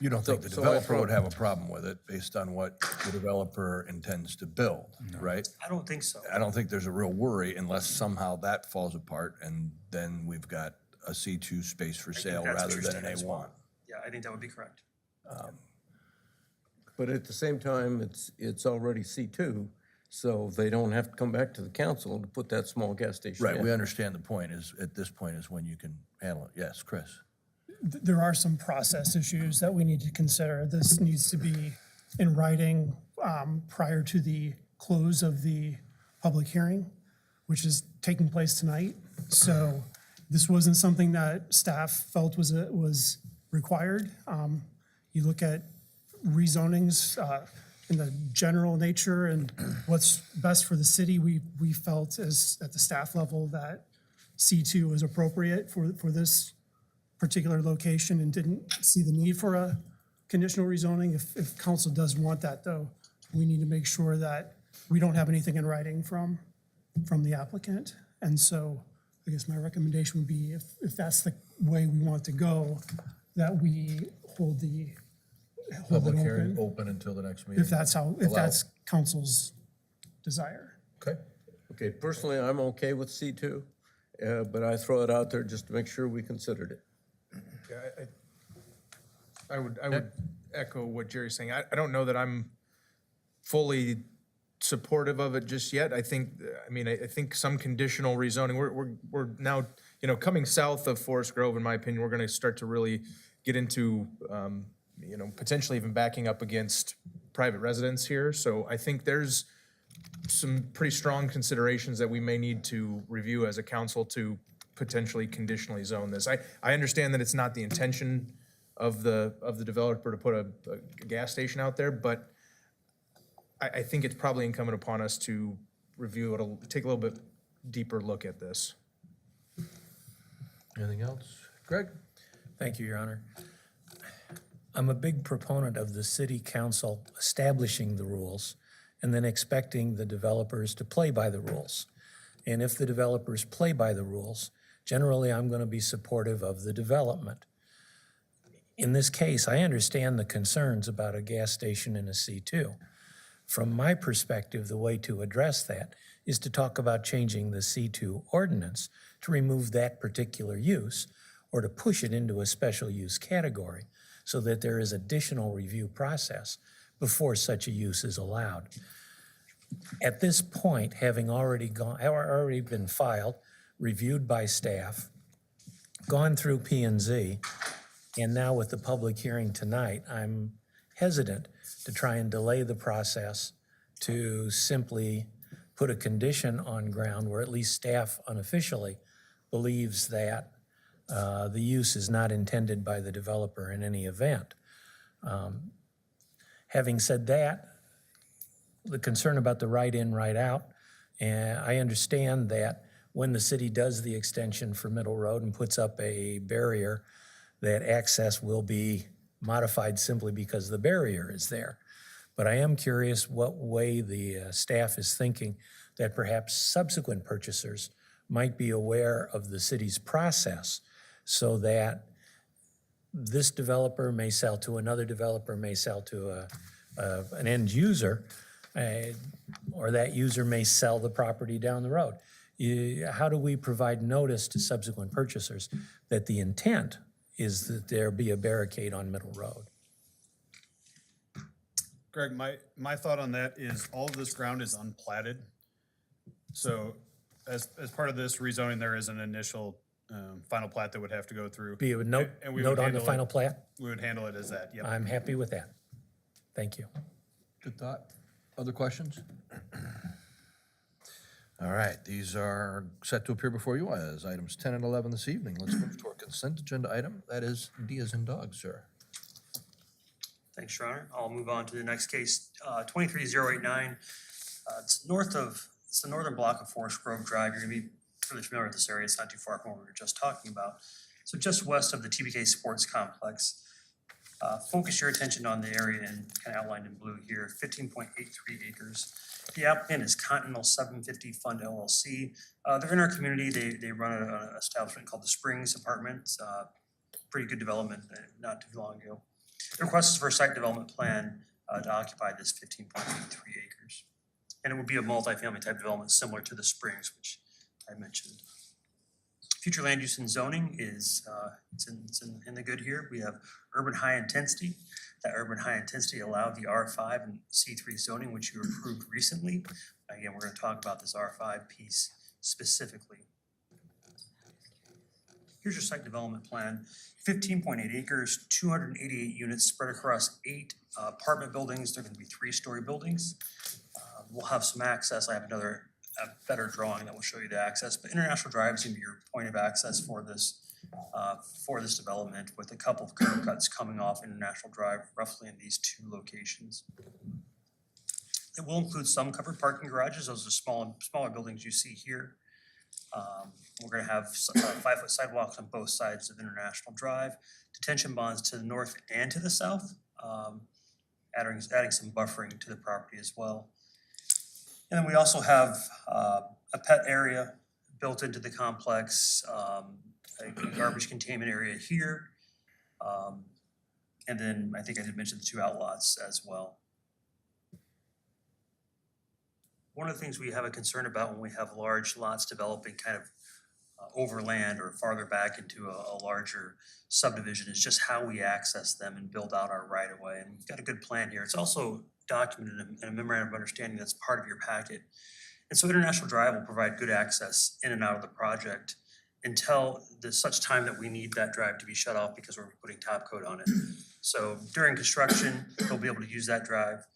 You don't think the So I developer would thought- have a problem with it based on what the developer intends to build, right? I don't think so. I don't think there's a real worry unless somehow that falls apart and then we've got a C2 space for think sale that's a rather true than an statement as A1. well. Yeah, I think that would be correct. But at the same time, it's already C2, so they don't have to come back to the council to put that small gas station in. Right, we understand the point is, at this point is when you can handle it. Yes, Chris? There are some process issues that we need to consider. This needs to be in writing prior to the close of the public hearing, which is taking place tonight. So this wasn't something that staff felt was required. You look at rezonings in the general nature and what's best for the city, we felt as at the staff level that C2 is appropriate for this particular location and didn't see the need for a conditional rezoning. If council does want that, though, we need to make sure that we don't have anything in writing from the applicant. And so I guess my recommendation would be if that's the way we want to go, that we hold it Public hearing open, open until the next meeting? if that's council's desire. Okay. Okay, personally, I'm okay with C2, but I throw it out there just to make sure we considered it. Yeah, I would echo what Jerry's saying. I don't know that I'm fully supportive of it just yet. I think some conditional rezoning, we're now, coming south of Forest Grove, in my opinion, we're gonna start to really get into, potentially even backing up against private residents here. So I think there's some pretty strong considerations that we may need to review as a council to potentially conditionally zone this. I understand that it's not the intention of the developer to put a gas station out there, but I think it's probably incumbent upon us to review it, take a little bit deeper look at this. Anything else? Greg? Thank you, Your Honor. I'm a big proponent of the city council establishing the rules and then expecting the developers to play by the rules. And if the developers play by the rules, generally I'm going to be supportive of the development. In this case, I understand the concerns about a gas station in a C2. From my perspective, the way to address that is to talk about changing the C2 ordinance to remove that particular use or to push it into a special use category so that there is additional review process before such a use is allowed. At this point, having already been filed, reviewed by staff, gone through P&Z, and now with the public hearing tonight, I'm hesitant to try and delay the process to simply put a condition on ground where at least staff unofficially believes that the use is not intended by the developer in any event. Having said that, the concern about the right in, right out And I understand that when the city does the extension for Middle Road and puts up a barrier, that access will be modified simply because the barrier is there. But I am curious what way the staff is thinking that perhaps subsequent purchasers might be aware of the city's process so that this developer may sell to another developer, may sell to an end user, or that user may sell the property down the road. How do we provide notice to subsequent purchasers that the intent is that there be a barricade on Middle Road? Greg, my thought on that is all of this ground is unplatted. So as part of this rezoning, there is an initial final plat that would have to go through. Be a note, And we would note on the handle it- final plat? We would handle it as that, yep. I'm happy with that. Thank you. Good thought. Other questions? All right, these are set to appear before you as items 10 and 11 this evening. Let's move to our consent agenda item. That is D as in dog, sir. Thanks, Your Honor. I'll move on to the next case, 23089. It's the northern block of Forest Grove Drive. You're gonna be really familiar with this area. It's not too far from what we were just talking about. So just west of the TBK Sports Complex. Focus your attention on the area and kind of outlined in blue here, 15.83 acres. The applicant is Continental 750 Fund LLC. They're in our community. They run an establishment called the Springs Apartments. Pretty good development not too long ago. The request is for a site development plan to occupy this 15.83 acres. And it would be a multifamily type development similar to the Springs, which I mentioned. Future land use and zoning is, it's in the good here. We have urban high intensity. That urban high intensity allowed the R5 and C3 zoning, which you approved recently. Again, we're gonna talk about this R5 piece specifically. Here's your site development plan, 15.8 acres, 288 units spread across 8 apartment buildings. They're gonna be 3-story buildings. We'll have some access. I have a better drawing that will show you the access, but International Drive is gonna be your point of access for this development, with a couple of curb cuts coming off International Drive, roughly in these 2 locations. It will include some covered parking garages. Those are smaller buildings you see here. We're gonna have 5-foot sidewalks on both sides of International Drive, detention bonds to the north and to the south, adding some buffering to the property as well. And then we also have a pet area built into the complex, a garbage containment area here. And then I think I did mention the 2 outlots as well. One of the things we have a concern about when we have large lots developing kind of overland or farther back into a larger subdivision is just how we access them and build out our right of way. And we've got a good plan here. It's also documented in a memorandum of understanding that's part of your packet. And so International Drive will provide good access in and out of the project until such time that we need that drive to be shut off because we're putting top coat on it. So during construction, they'll be able to use that drive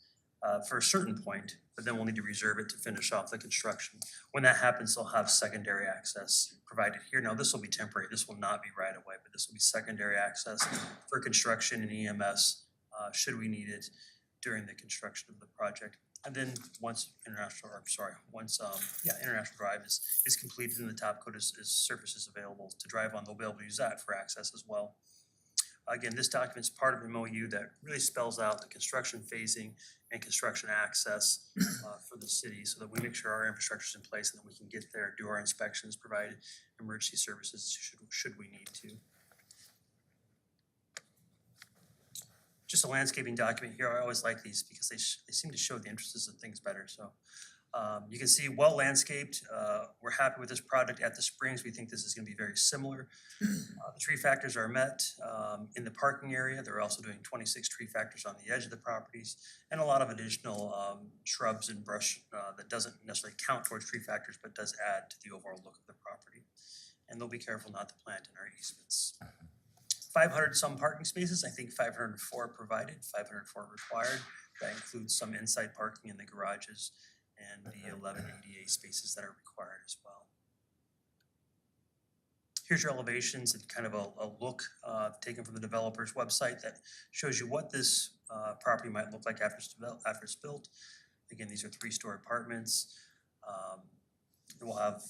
for a certain point, but then we'll need to reserve it to finish off the construction. When that happens, they'll have secondary access provided here. Now, this will be temporary. This will not be right away, but this will be secondary access for construction and EMS should we need it during the construction of the project. And then once International Drive is completed and the top coat is surfaces available to drive on, they'll be able to use that for access as well. Again, this document is part of an MOU that really spells out the construction phasing and construction access for the city so that we make sure our infrastructure is in place and that we can get there, do our inspections, provide emergency services should we need to. Just a landscaping document here. I always like these because they seem to show the entrances of things better. So you can see well landscaped. We're happy with this project at the Springs. We think this is going to be very similar. The tree factors are met in the parking area. They're also doing 26 tree factors on the edge of the properties and a lot of additional shrubs and brush that doesn't necessarily count towards tree factors but does add to the overall look of the property. And they'll be careful not to plant in our easements. 500 some parking spaces. I think 504 provided, 504 required. That includes some inside parking in the garages and the 11 ADA spaces that are required as well. Here's your elevations and kind of a look taken from the developer's website that shows you what this property might look like after it's built. Again, these are 3-story apartments. And we'll have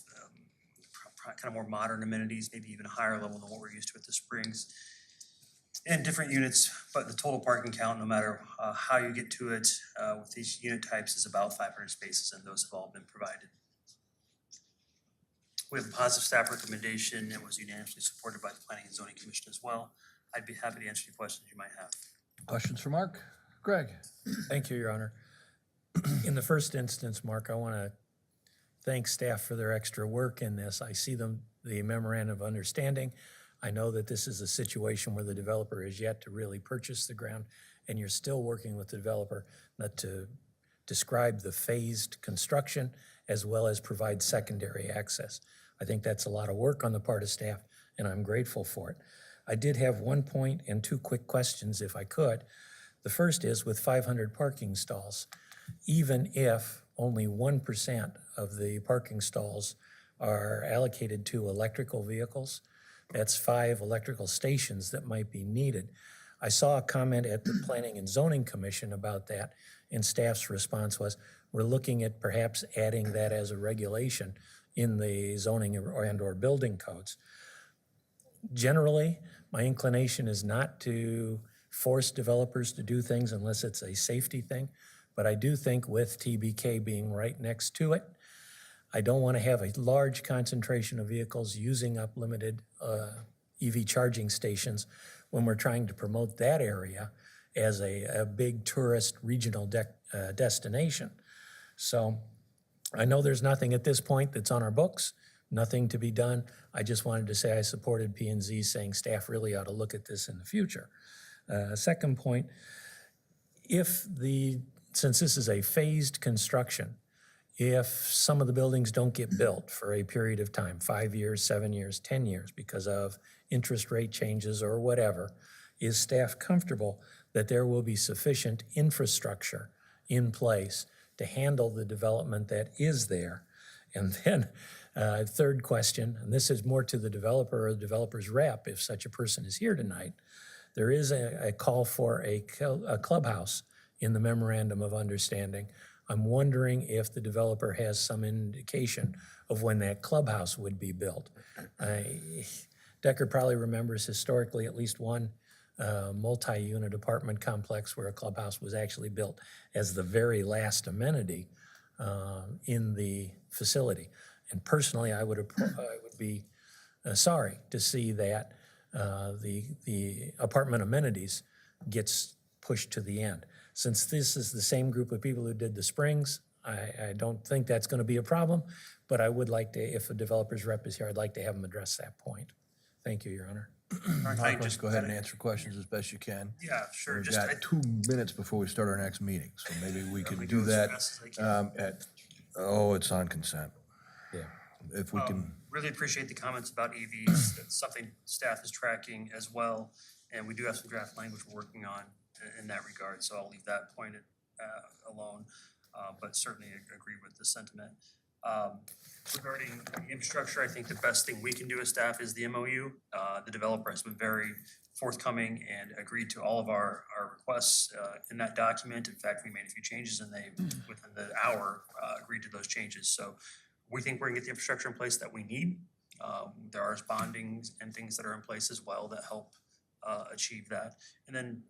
kind of more modern amenities, maybe even a higher level than what we're used to at the Springs. And different units, but the total parking count, no matter how you get to it, with these unit types is about 500 spaces, and those have all been provided. We have a positive staff recommendation and was unanimously supported by the Planning and Zoning Commission as well. I'd be happy to answer any questions you might have. Questions for Mark? Greg? Thank you, Your Honor. In the first instance, Mark, I want to thank staff for their extra work in this. I see the memorandum of understanding. I know that this is a situation where the developer is yet to really purchase the ground, and you're still working with the developer not to describe the phased construction as well as provide secondary access. I think that's a lot of work on the part of staff, and I'm grateful for it. I did have 1 point and 2 quick questions, if I could. The first is, with 500 parking stalls, even if only 1% of the parking stalls are allocated to electrical vehicles, that's 5 electrical stations that might be needed. I saw a comment at the Planning and Zoning Commission about that, and staff's response was, we're looking at perhaps adding that as a regulation in the zoning and/or building codes. Generally, my inclination is not to force developers to do things unless it's a safety thing, but I do think with TBK being right next to it, I don't want to have a large concentration of vehicles using up limited EV charging stations when we're trying to promote that area as a big tourist regional destination. So I know there's nothing at this point that's on our books, nothing to be done. I just wanted to say I supported P&Z saying staff really ought to look at this in the future. Second point, since this is a phased construction, if some of the buildings don't get built for a period of time, 5 years, 7 years, 10 years, because of interest rate changes or whatever, is staff comfortable that there will be sufficient infrastructure in place to handle the development that is there? And then third question, and this is more to the developer or the developer's rep, if such a person is here tonight, there is a call for a clubhouse in the memorandum of understanding. I'm wondering if the developer has some indication of when that clubhouse would be built. Decker probably remembers historically at least one multi-unit apartment complex where a clubhouse was actually built as the very last amenity in the facility. And personally, I would be sorry to see that the apartment amenities gets pushed to the end. Since this is the same group of people who did the Springs, I don't think that's going to be a problem, but I would like to, if a developer's rep is here, I'd like to have them address that point. Thank you, Your Honor. Just go ahead and answer questions as best you can. Yeah, sure. We've Just got 2 minutes before we start our next meeting, so maybe we can me do go as that fast as I can. it's on consent. Yeah. If we can, Really appreciate the comments about EVs. That's something staff is tracking as well. And we do have some draft language we're working on in that regard, so I'll leave that point alone. But certainly agree with the sentiment. Regarding infrastructure, I think the best thing we can do as staff is the MOU. The developer has been very forthcoming and agreed to all of our requests in that document. In fact, we made a few changes and they, within the hour, agreed to those changes. So we think we're gonna get the infrastructure in place that we need. There are bondings and things that are in place as well that help achieve that. And then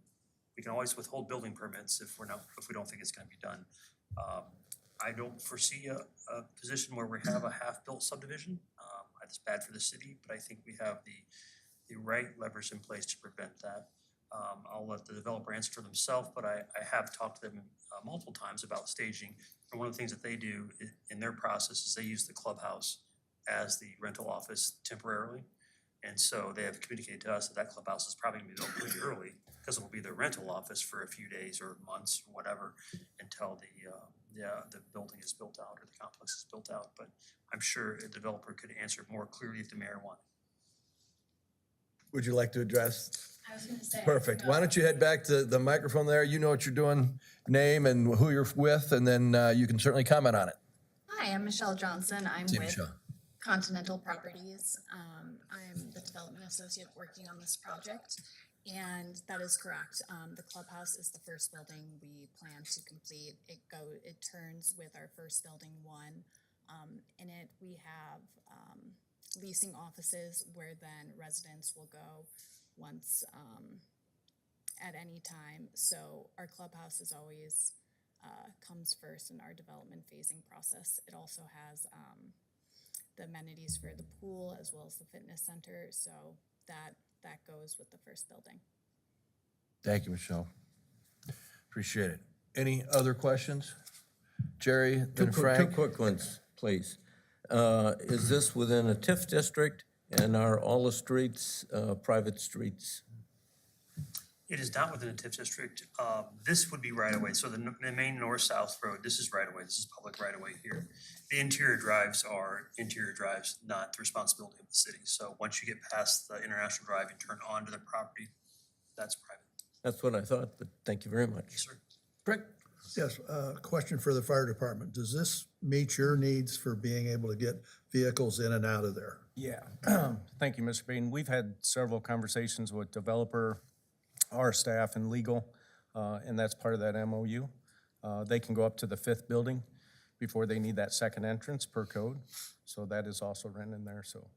we can always withhold building permits if we don't think it's gonna be done. I don't foresee a position where we have a half-built subdivision. It's bad for the city, but I think we have the right levers in place to prevent that. I'll let the developer answer for themselves, but I have talked to them multiple times about staging. And one of the things that they do in their process is they use the clubhouse as the rental office temporarily. And so they have communicated to us that clubhouse is probably gonna be built pretty early because it will be the rental office for a few days or months or whatever until the building is built out or the complex is built out. But I'm sure a developer could answer more clearly if the mayor wanted. would you like to address? I was gonna say. Perfect. Why don't you head back to the microphone there? You know what you're doing, name and who you're with, and then you can certainly comment on it. Hi, I'm Michelle Johnson. I'm See, with Michelle. Continental Properties. I'm the development associate working on this project. And that is correct. The clubhouse is the first building we plan to complete. It turns with our first building 1 In it, we have leasing offices where then residents will go once at any time. So our clubhouse is always comes first in our development phasing process. It also has the amenities for the pool as well as the fitness center. So that goes with the first building. Thank you, Michelle. Appreciate it. Any other questions? Jerry, then Two Frank? quick ones, please. Is this within a TIF district, and are all the streets private streets? It is not within a TIF district. This would be right away. So the main north-south road, this is right away. This is public right away here. The interior drives are interior drives, not the responsibility of the city. So once you get past the International Drive and turn onto the property, that's private. That's what I thought, but thank you very much. Yes, sir. Frank? Yes, question for the fire department. Does this meet your needs for being able to get vehicles in and out of there? Yeah, thank you, Mr. Bean. We've had several conversations with developer, our staff and legal, and that's part of that MOU. They can go up to the 5th building before they need that second entrance per code. So that is also written in there. So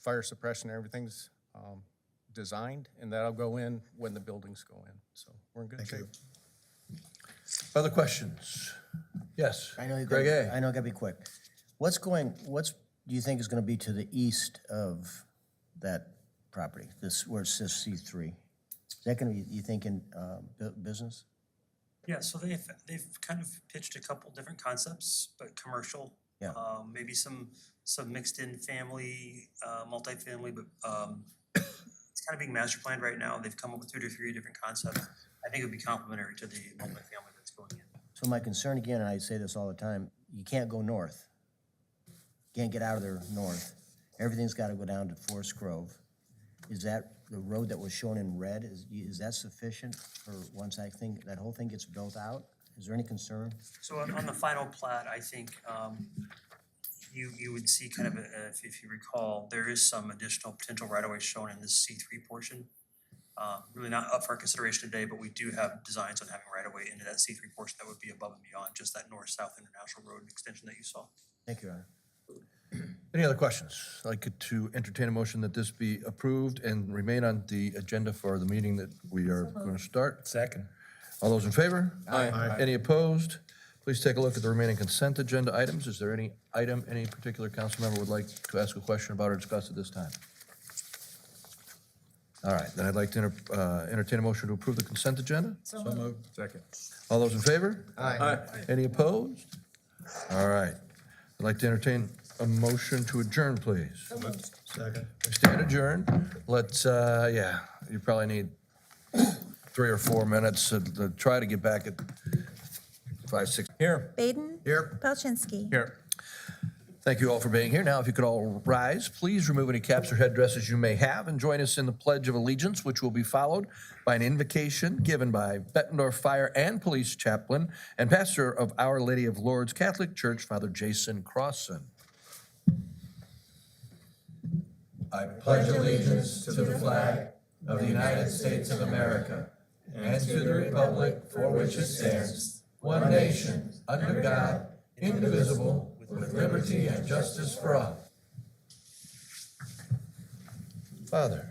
fire suppression, everything's designed, and that'll go in when the buildings go in. So we're in good Thank shape. you. Other questions? Yes. I know you Greg A. I know, gotta be quick. What's do you think is gonna be to the east of that property, where it says C3? Is that gonna be, you think, in business? Yeah, so they've kind of pitched a couple different concepts, but commercial. Yeah. Maybe some mixed in family, multifamily, but it's kind of being master planned right now. They've come up with 2 to 3 different concepts. I think it would be complementary to the multifamily that's going in. So my concern again, and I say this all the time, you can't go north. Can't get out of there north. Everything's gotta go down to Forest Grove. Is that the road that was shown in red, is that sufficient for once that whole thing gets built out? Is there any concern? So on the final plat, I think you would see kind of, if you recall, there is some additional potential right-of-way shown in this C3 portion. Really not up for consideration today, but we do have designs on having right-of-way into that C3 portion that would be above and beyond just that north-south international road extension that you saw. Thank you, Your Honor. Any other questions? I'd like to entertain a motion that this be approved and remain on the agenda for the meeting that we are going to start. Second. All those in favor? Aye. Any opposed? Please take a look at the remaining consent agenda items. Is there any item any particular council member would like to ask a question about or discuss at this time? All right, then I'd like to entertain a motion to approve the consent agenda. So moved. Second. All those in favor? Aye. Any opposed? All right. I'd like to entertain a motion to adjourn, please. Second. We stand adjourned. Let's, you probably need 3 or 4 minutes to try to get back at 5, 6. Here. Baden? Here. Palczynski? Here. Thank you all for being here. Now, if you could all rise, please remove any caps or headdresses you may have and join us in the Pledge of Allegiance, which will be followed by an invocation given by Bettendorf Fire and Police Chaplain and pastor of Our Lady of Lourdes Catholic Church, Father Jason Crossan. I pledge allegiance to the flag of the United States of America and to the republic for which it stands, one nation, under God, indivisible, with liberty and justice for all. Father.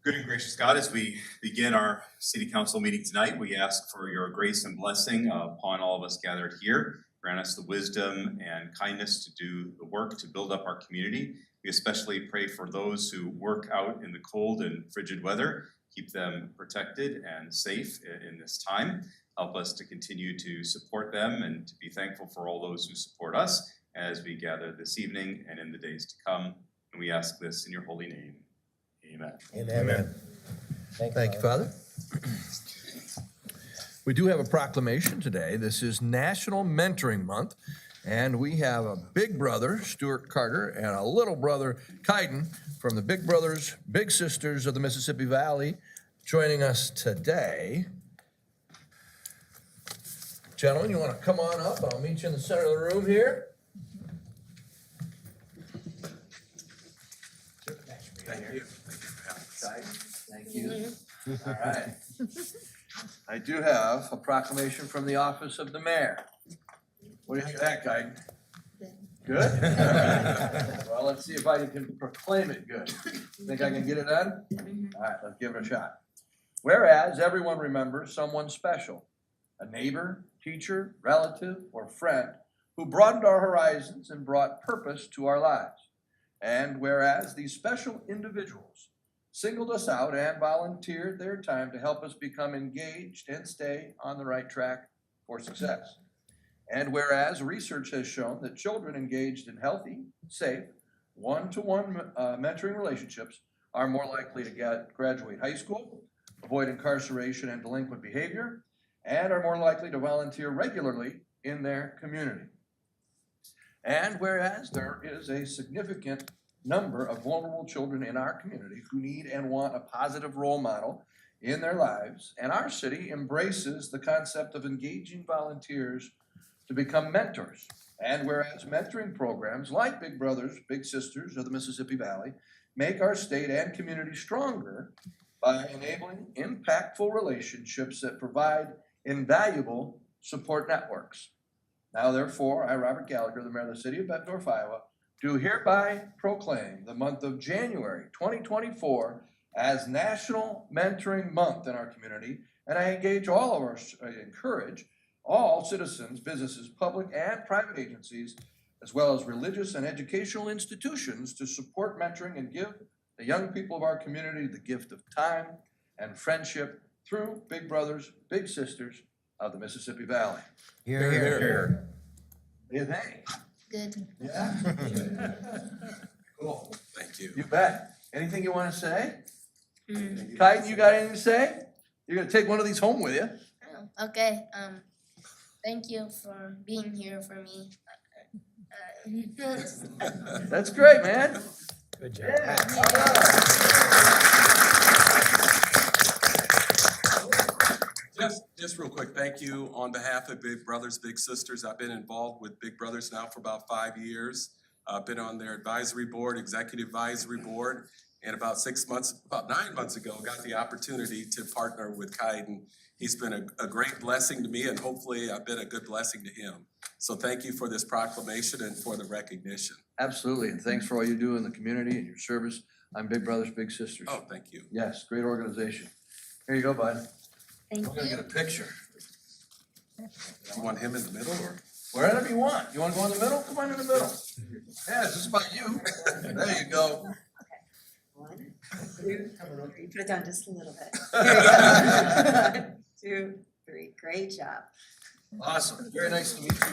Good and gracious God, as we begin our city council meeting tonight, we ask for your grace and blessing upon all of us gathered here. Grant us the wisdom and kindness to do the work to build up our community. We especially pray for those who work out in the cold and frigid weather. Keep them protected and safe in this time. Help us to continue to support them and to be thankful for all those who support us as we gather this evening and in the days to come. And we ask this in your holy name. Amen. Amen. Thank you, Father. We do have a proclamation today. This is National Mentoring Month, and we have a big brother, Stuart Carter, and a little brother, Kaiden, from the Big Brothers, Big Sisters of the Mississippi Valley, joining us today. Gentlemen, you want to come on up? I'll meet you in the center of the room here. Thank you. Thank you. All right. do have a proclamation from the office of the mayor. What do you think of that, guy? Good? Well, let's see if I can proclaim it good. Think I can get it done? All right, let's give it a shot. Whereas everyone remembers someone special, a neighbor, teacher, relative, or friend who broadened our horizons and brought purpose to our lives. And whereas these special individuals singled us out and volunteered their time to help us become engaged and stay on the right track for success. And whereas research has shown that children engaged in healthy, safe, one-to-one mentoring relationships are more likely to graduate high school, avoid incarceration and delinquent behavior, and are more likely to volunteer regularly in their community. And whereas there is a significant number of vulnerable children in our community who need and want a positive role model in their lives, and our city embraces the concept of engaging volunteers to become mentors. And whereas mentoring programs like Big Brothers, Big Sisters of the Mississippi Valley make our state and community stronger by enabling impactful relationships that provide invaluable support networks. Now therefore, I, Robert Gallagher, the mayor of the city of Bettendorf, Iowa, do hereby proclaim the month of January 2024 as National Mentoring Month in our community, and I encourage all citizens, businesses, public and private agencies, as well as religious and educational institutions to support mentoring and give the young people of our community the gift of time and friendship through Big Brothers, Big Sisters of the Mississippi Valley. Here, here. What do you think? Good. Yeah? Cool. Thank you. You bet. Anything you want to say? Kaiden, you got anything to say? You're gonna take one of these home with you. Oh, okay. Thank you for being here for me. That's great, man. Good job. Just real quick, thank you on behalf of Big Brothers, Big Sisters. I've been involved with Big Brothers now for about 5 years. I've been on their advisory board, executive advisory board, and about 9 months ago, got the opportunity to partner with Kaiden. He's been a great blessing to me, and hopefully I've been a good blessing to him. So thank you for this proclamation and for the recognition. Absolutely, and thanks for all you do in the community and your service on Big Brothers, Big Sisters. Oh, thank you. Yes, great organization. Here you go, bud. Thank We're gonna get a picture. You want him in the middle or? Wherever you want. You wanna go in the middle? Come on in the middle. Yeah, this is about you. There you go. One, two, you put it down just a little bit. There we go. 1, 2, 3, great job. Awesome. Very nice to meet you guys.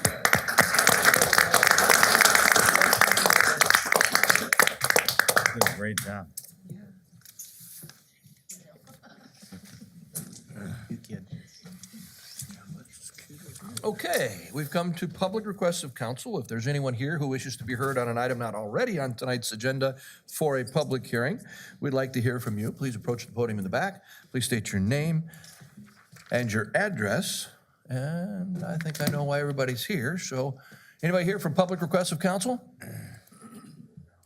Did a great job. You kid. Okay, we've come to public requests of council. If there's anyone here who wishes to be heard on an item not already on tonight's agenda for a public hearing, we'd like to hear from you. Please approach the podium in the back. Please state your name and your address. And I think I know why everybody's here. So anybody here for public requests of council?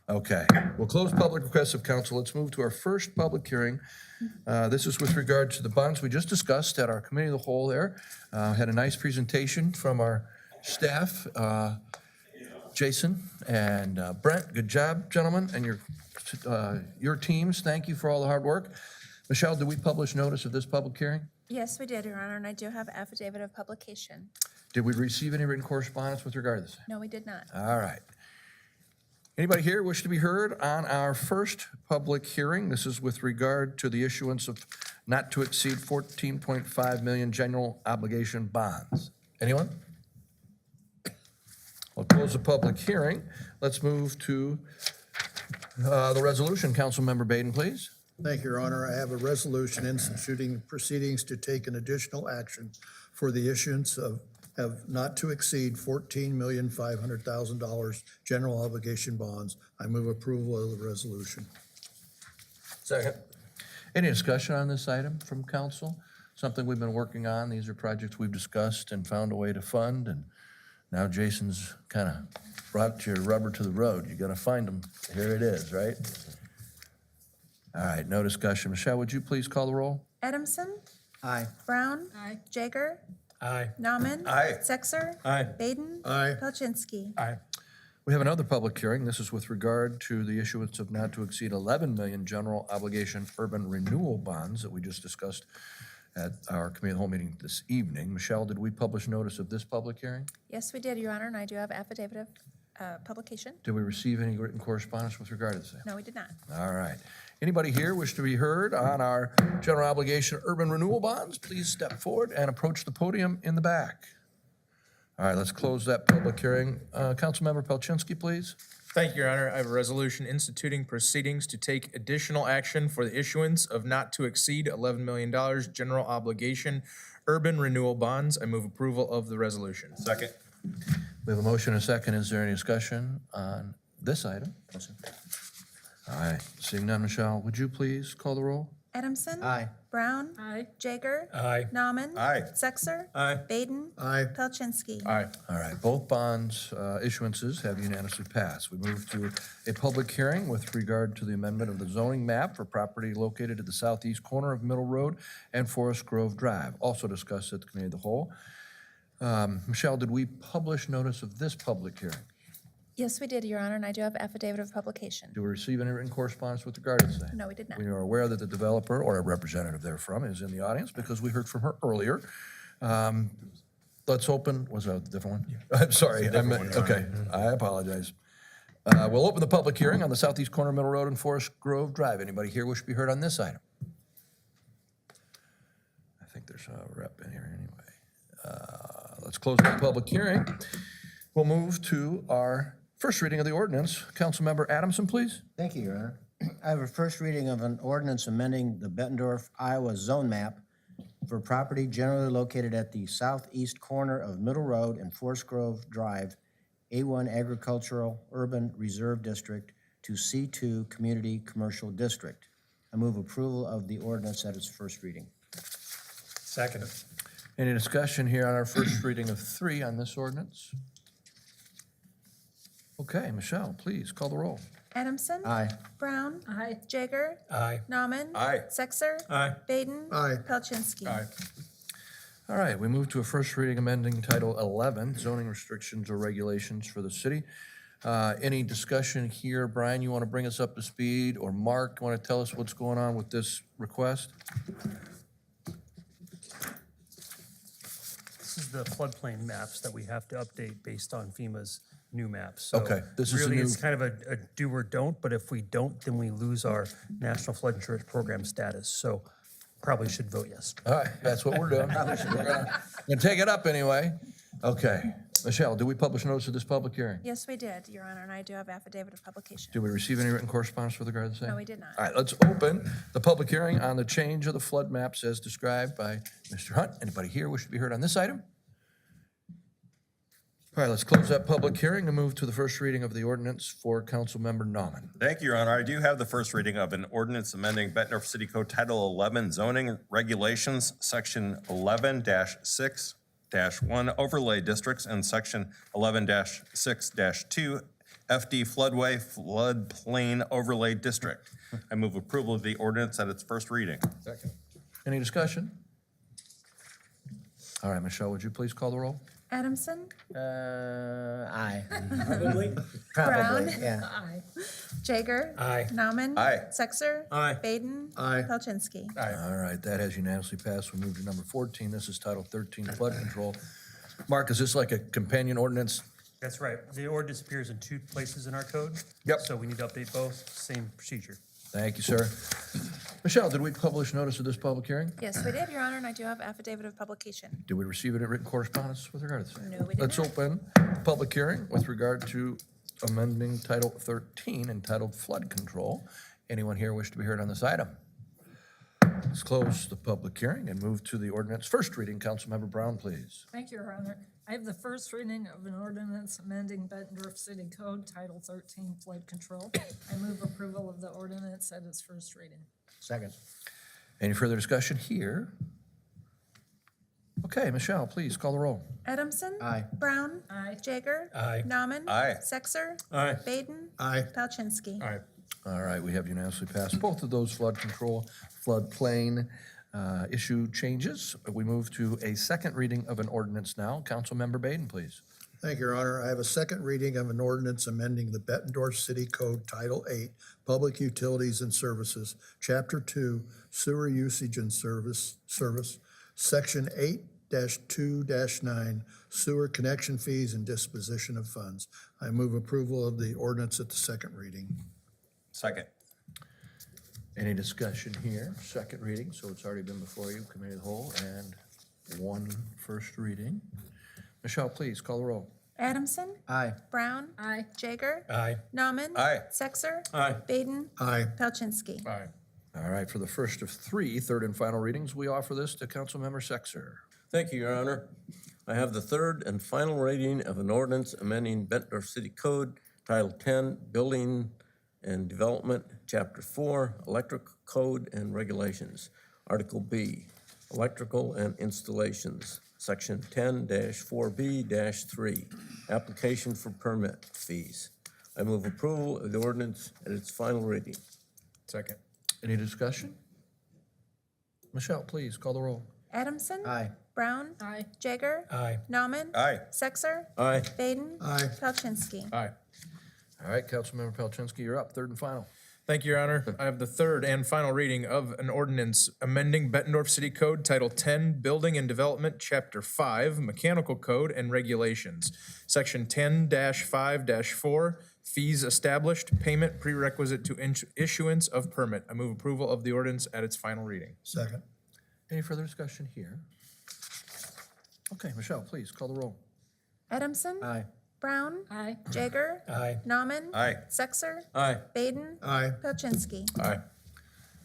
Okay, we'll close public requests of council. Let's move to our first public hearing. This is with regard to the bonds we just discussed at our committee of the whole there. Had a nice presentation from our staff, Jason and Brent. Good job, gentlemen, and your teams. Thank you for all the hard work. Michelle, did we publish notice of this public hearing? Yes, we did, Your Honor, and I do have affidavit of publication. Did we receive any written correspondence with regard to this? No, we did not. All right. Anybody here wish to be heard on our first public hearing? This is with regard to the issuance of not to exceed 14.5 million general obligation bonds. Anyone? We'll close the public hearing. Let's move to the resolution. Councilmember Baden, please. Thank you, Your Honor. I have a resolution instituting proceedings to take an additional action for the issuance of not to exceed $14,500,000 general obligation bonds. I move approval of the resolution. Second. Any discussion on this item from council? Something we've been working on. These are projects we've discussed and found a way to fund, and now Jason's kind of brought your rubber to the road. You gotta find them. Here it is, right? All right, no discussion. Michelle, would you please call the roll? Adamson, Aye. Brown. Aye. Jaeger. Aye. Nauman. Aye. Sexer. Aye. Baden. Aye. Palczynski. Aye. We have another public hearing. This is with regard to the issuance of not to exceed 11 million general obligation urban renewal bonds that we just discussed at our committee of the whole meeting this evening. Michelle, did we publish notice of this public hearing? Yes, we did, Your Honor, and I do have affidavit of publication. Did we receive any written correspondence with regard to the same? No, we did not. All right. Anybody here wish to be heard on our general obligation urban renewal bonds? Please step forward and approach the podium in the back. All right, let's close that public hearing. Councilmember Palczynski, please. Thank you, Your Honor. I have a resolution instituting proceedings to take additional action for the issuance of not to exceed $11 million general obligation urban renewal bonds. I move approval of the resolution. Second. We have a motion and a second. Is there any discussion on this item? All right, seeing none, Michelle, would you please call the roll? Adamson. Aye. Brown. Aye. Jaeger. Aye. Nauman. Aye. Sexer. Aye. Baden. Aye. Palczynski. Aye. All right, both bonds issuances have unanimously passed. We move to a public hearing with regard to the amendment of the zoning map for property located at the southeast corner of Middle Road and Forest Grove Drive, also discussed at the Committee of the Whole. Michelle, did we publish notice of this public hearing? Yes, we did, Your Honor, and I do have affidavit of publication. Do we receive any written correspondence with regard to the same? No, we did not. We are aware that the developer or a representative therefrom is in the audience because we heard from her earlier. Let's open, was that a different one? I'm sorry, okay, I apologize. We'll open the public hearing on the southeast corner of Middle Road and Forest Grove Drive. Anybody here wish to be heard on this item? I think there's a rep in here anyway. Let's close the public hearing. We'll move to our first reading of the ordinance. Councilmember Adamson, please. Thank you, Your Honor. I have a first reading of an ordinance amending the Bettendorf, Iowa zone map for property generally located at the southeast corner of Middle Road and Forest Grove Drive, A1 Agricultural Urban Reserve District to C2 Community Commercial District. I move approval of the ordinance at its first reading. Second. Any discussion here on our first reading of 3 on this ordinance? Okay, Michelle, please call the roll. Adamson. Aye. Brown. Aye. Jaeger. Aye. Nauman. Aye. Sexer. Aye. Baden. Aye. Palczynski. Aye. All right, we move to a first reading amending Title 11, zoning restrictions or regulations for the city. Any discussion here? Brian, you want to bring us up to speed? Or Mark, you want to tell us what's going on with this request? This is the floodplain maps that we have to update based on FEMA's new maps. So Okay, this is a really, new- it's kind of a do or don't, but if we don't, then we lose our National Flood Insurance Program status. So probably should vote yes. All right, that's what we're doing. We're gonna take it up anyway. Okay, Michelle, do we publish notice of this public hearing? Yes, we did, Your Honor, and I do have affidavit of publication. Do we receive any written correspondence with regard to the same? No, we did not. All right, let's open the public hearing on the change of the flood maps as described by Mr. Hunt. Anybody here wish to be heard on this item? All right, let's close that public hearing and move to the first reading of the ordinance for Councilmember Nauman. Thank you, Your Honor. I do have the first reading of an ordinance amending Bettendorf City Code Title 11 zoning regulations, Section 11-6-1 overlay districts, and Section 11-6-2 FD floodway floodplain overlay district. I move approval of the ordinance at its first reading. Second. Any discussion? All right, Michelle, would you please call the roll? Adamson. Aye. Probably. Probably, Brown. yeah. Aye. Jaeger. Aye. Nauman. Aye. Sexer. Aye. Baden. Aye. Palczynski. All right, that has unanimously passed. We move to number 14. This is Title 13 Flood Control. Mark, is this like a companion ordinance? That's right. The ordinance appears in 2 places in our code. Yep. So we need to update both. Same procedure. Thank you, sir. Michelle, did we publish notice of this public hearing? Yes, we did, Your Honor, and I do have affidavit of publication. Did we receive any written correspondence with regard to this? No, we did Let's not. open the public hearing with regard to amending Title 13 entitled Flood Control. Anyone here wish to be heard on this item? Let's close the public hearing and move to the ordinance. First reading, Councilmember Brown, please. Thank you, Your Honor. I have the first reading of an ordinance amending Bettendorf City Code, Title 13, Flood Control. I move approval of the ordinance at its first reading. Second. Any further discussion here? Okay, Michelle, please call the roll. Adamson. Aye. Brown. Aye. Jaeger. Aye. Nauman. Aye. Sexer. Aye. Baden. Aye. Palczynski. Aye. All right, we have unanimously passed both of those flood control, floodplain issue changes. We move to a second reading of an ordinance now. Councilmember Baden, please. Thank you, Your Honor. I have a second reading of an ordinance amending the Bettendorf City Code Title 8, Public Utilities and Services, Chapter 2, Sewer Usage and Service, Section 8-2-9, Sewer Connection Fees and Disposition of Funds. I move approval of the ordinance at the second reading. Second. Any discussion here? Second reading, so it's already been before you, Committee of the Whole, and one first reading. Michelle, please call the roll. Adamson. Aye. Brown. Aye. Jaeger. Aye. Nauman. Aye. Sexer. Aye. Baden. Aye. Palczynski. Aye. All right, for the first of three, third and final readings, we offer this to Councilmember Sexer. Thank you, Your Honor. I have the third and final reading of an ordinance amending Bettendorf City Code, Title 10, Building and Development, Chapter 4, Electric Code and Regulations. Article B, Electrical and Installations, Section 10-4B-3, Application for Permit Fees. I move approval of the ordinance at its final reading. Second. Any discussion? Michelle, please call the roll. Adamson. Aye. Brown. Aye. Jaeger. Aye. Nauman. Aye. Sexer. Aye. Baden. Aye. Palczynski. Aye. All right, Councilmember Palczynski, you're up, third and final. Thank you, Your Honor. I have the third and final reading of an ordinance amending Bettendorf City Code, Title 10, Building and Development, Chapter 5, Mechanical Code and Regulations, Section 10-5-4, Fees Established, Payment Prerequisite to Issuance of Permit. I move approval of the ordinance at its final reading. Second. Any further discussion here? Okay, Michelle, please call the roll. Adamson. Aye. Brown. Aye. Jaeger. Aye. Nauman. Aye. Sexer. Aye. Baden. Aye. Palczynski. Aye.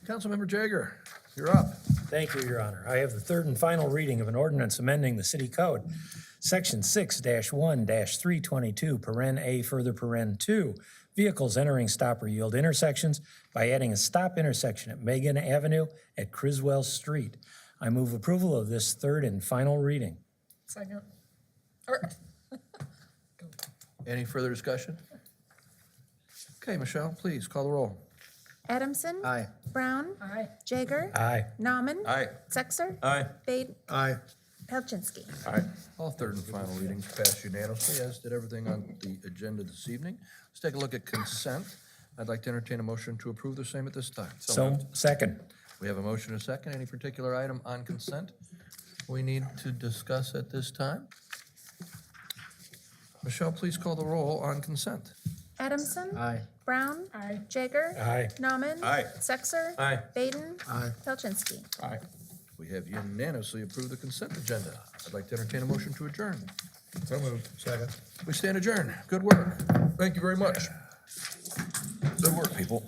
Councilmember Jaeger, you're up. Thank you, Your Honor. I have the third and final reading of an ordinance amending the city code, Section 6-1-322, paren A, further paren 2, vehicles entering stop or yield intersections by adding a stop intersection at Megan Avenue at Criswell Street. I move approval of this third and final reading. Second. Or, Any further discussion? Okay, Michelle, please call the roll. Adamson. Aye. Brown. aye. Jaeger. Aye. Nauman. Aye. Sexer. Aye. Baden. Aye. Palczynski. Aye. All third and final readings passed unanimously, as did everything on the agenda this evening. Let's take a look at consent. I'd like to entertain a motion to approve the same at this time. So, second. We have a motion and a second. Any particular item on consent we need to discuss at this time? Michelle, please call the roll on consent. Adamson. Aye. Brown. Aye. Jaeger. Aye. Nauman. Aye. Sexer. Aye. Baden. Aye. Palczynski. Aye. We have unanimously approved the consent agenda. I'd like to entertain a motion to adjourn. So moved. Second. We stand adjourned. Good work. Thank you very much. Good work, people.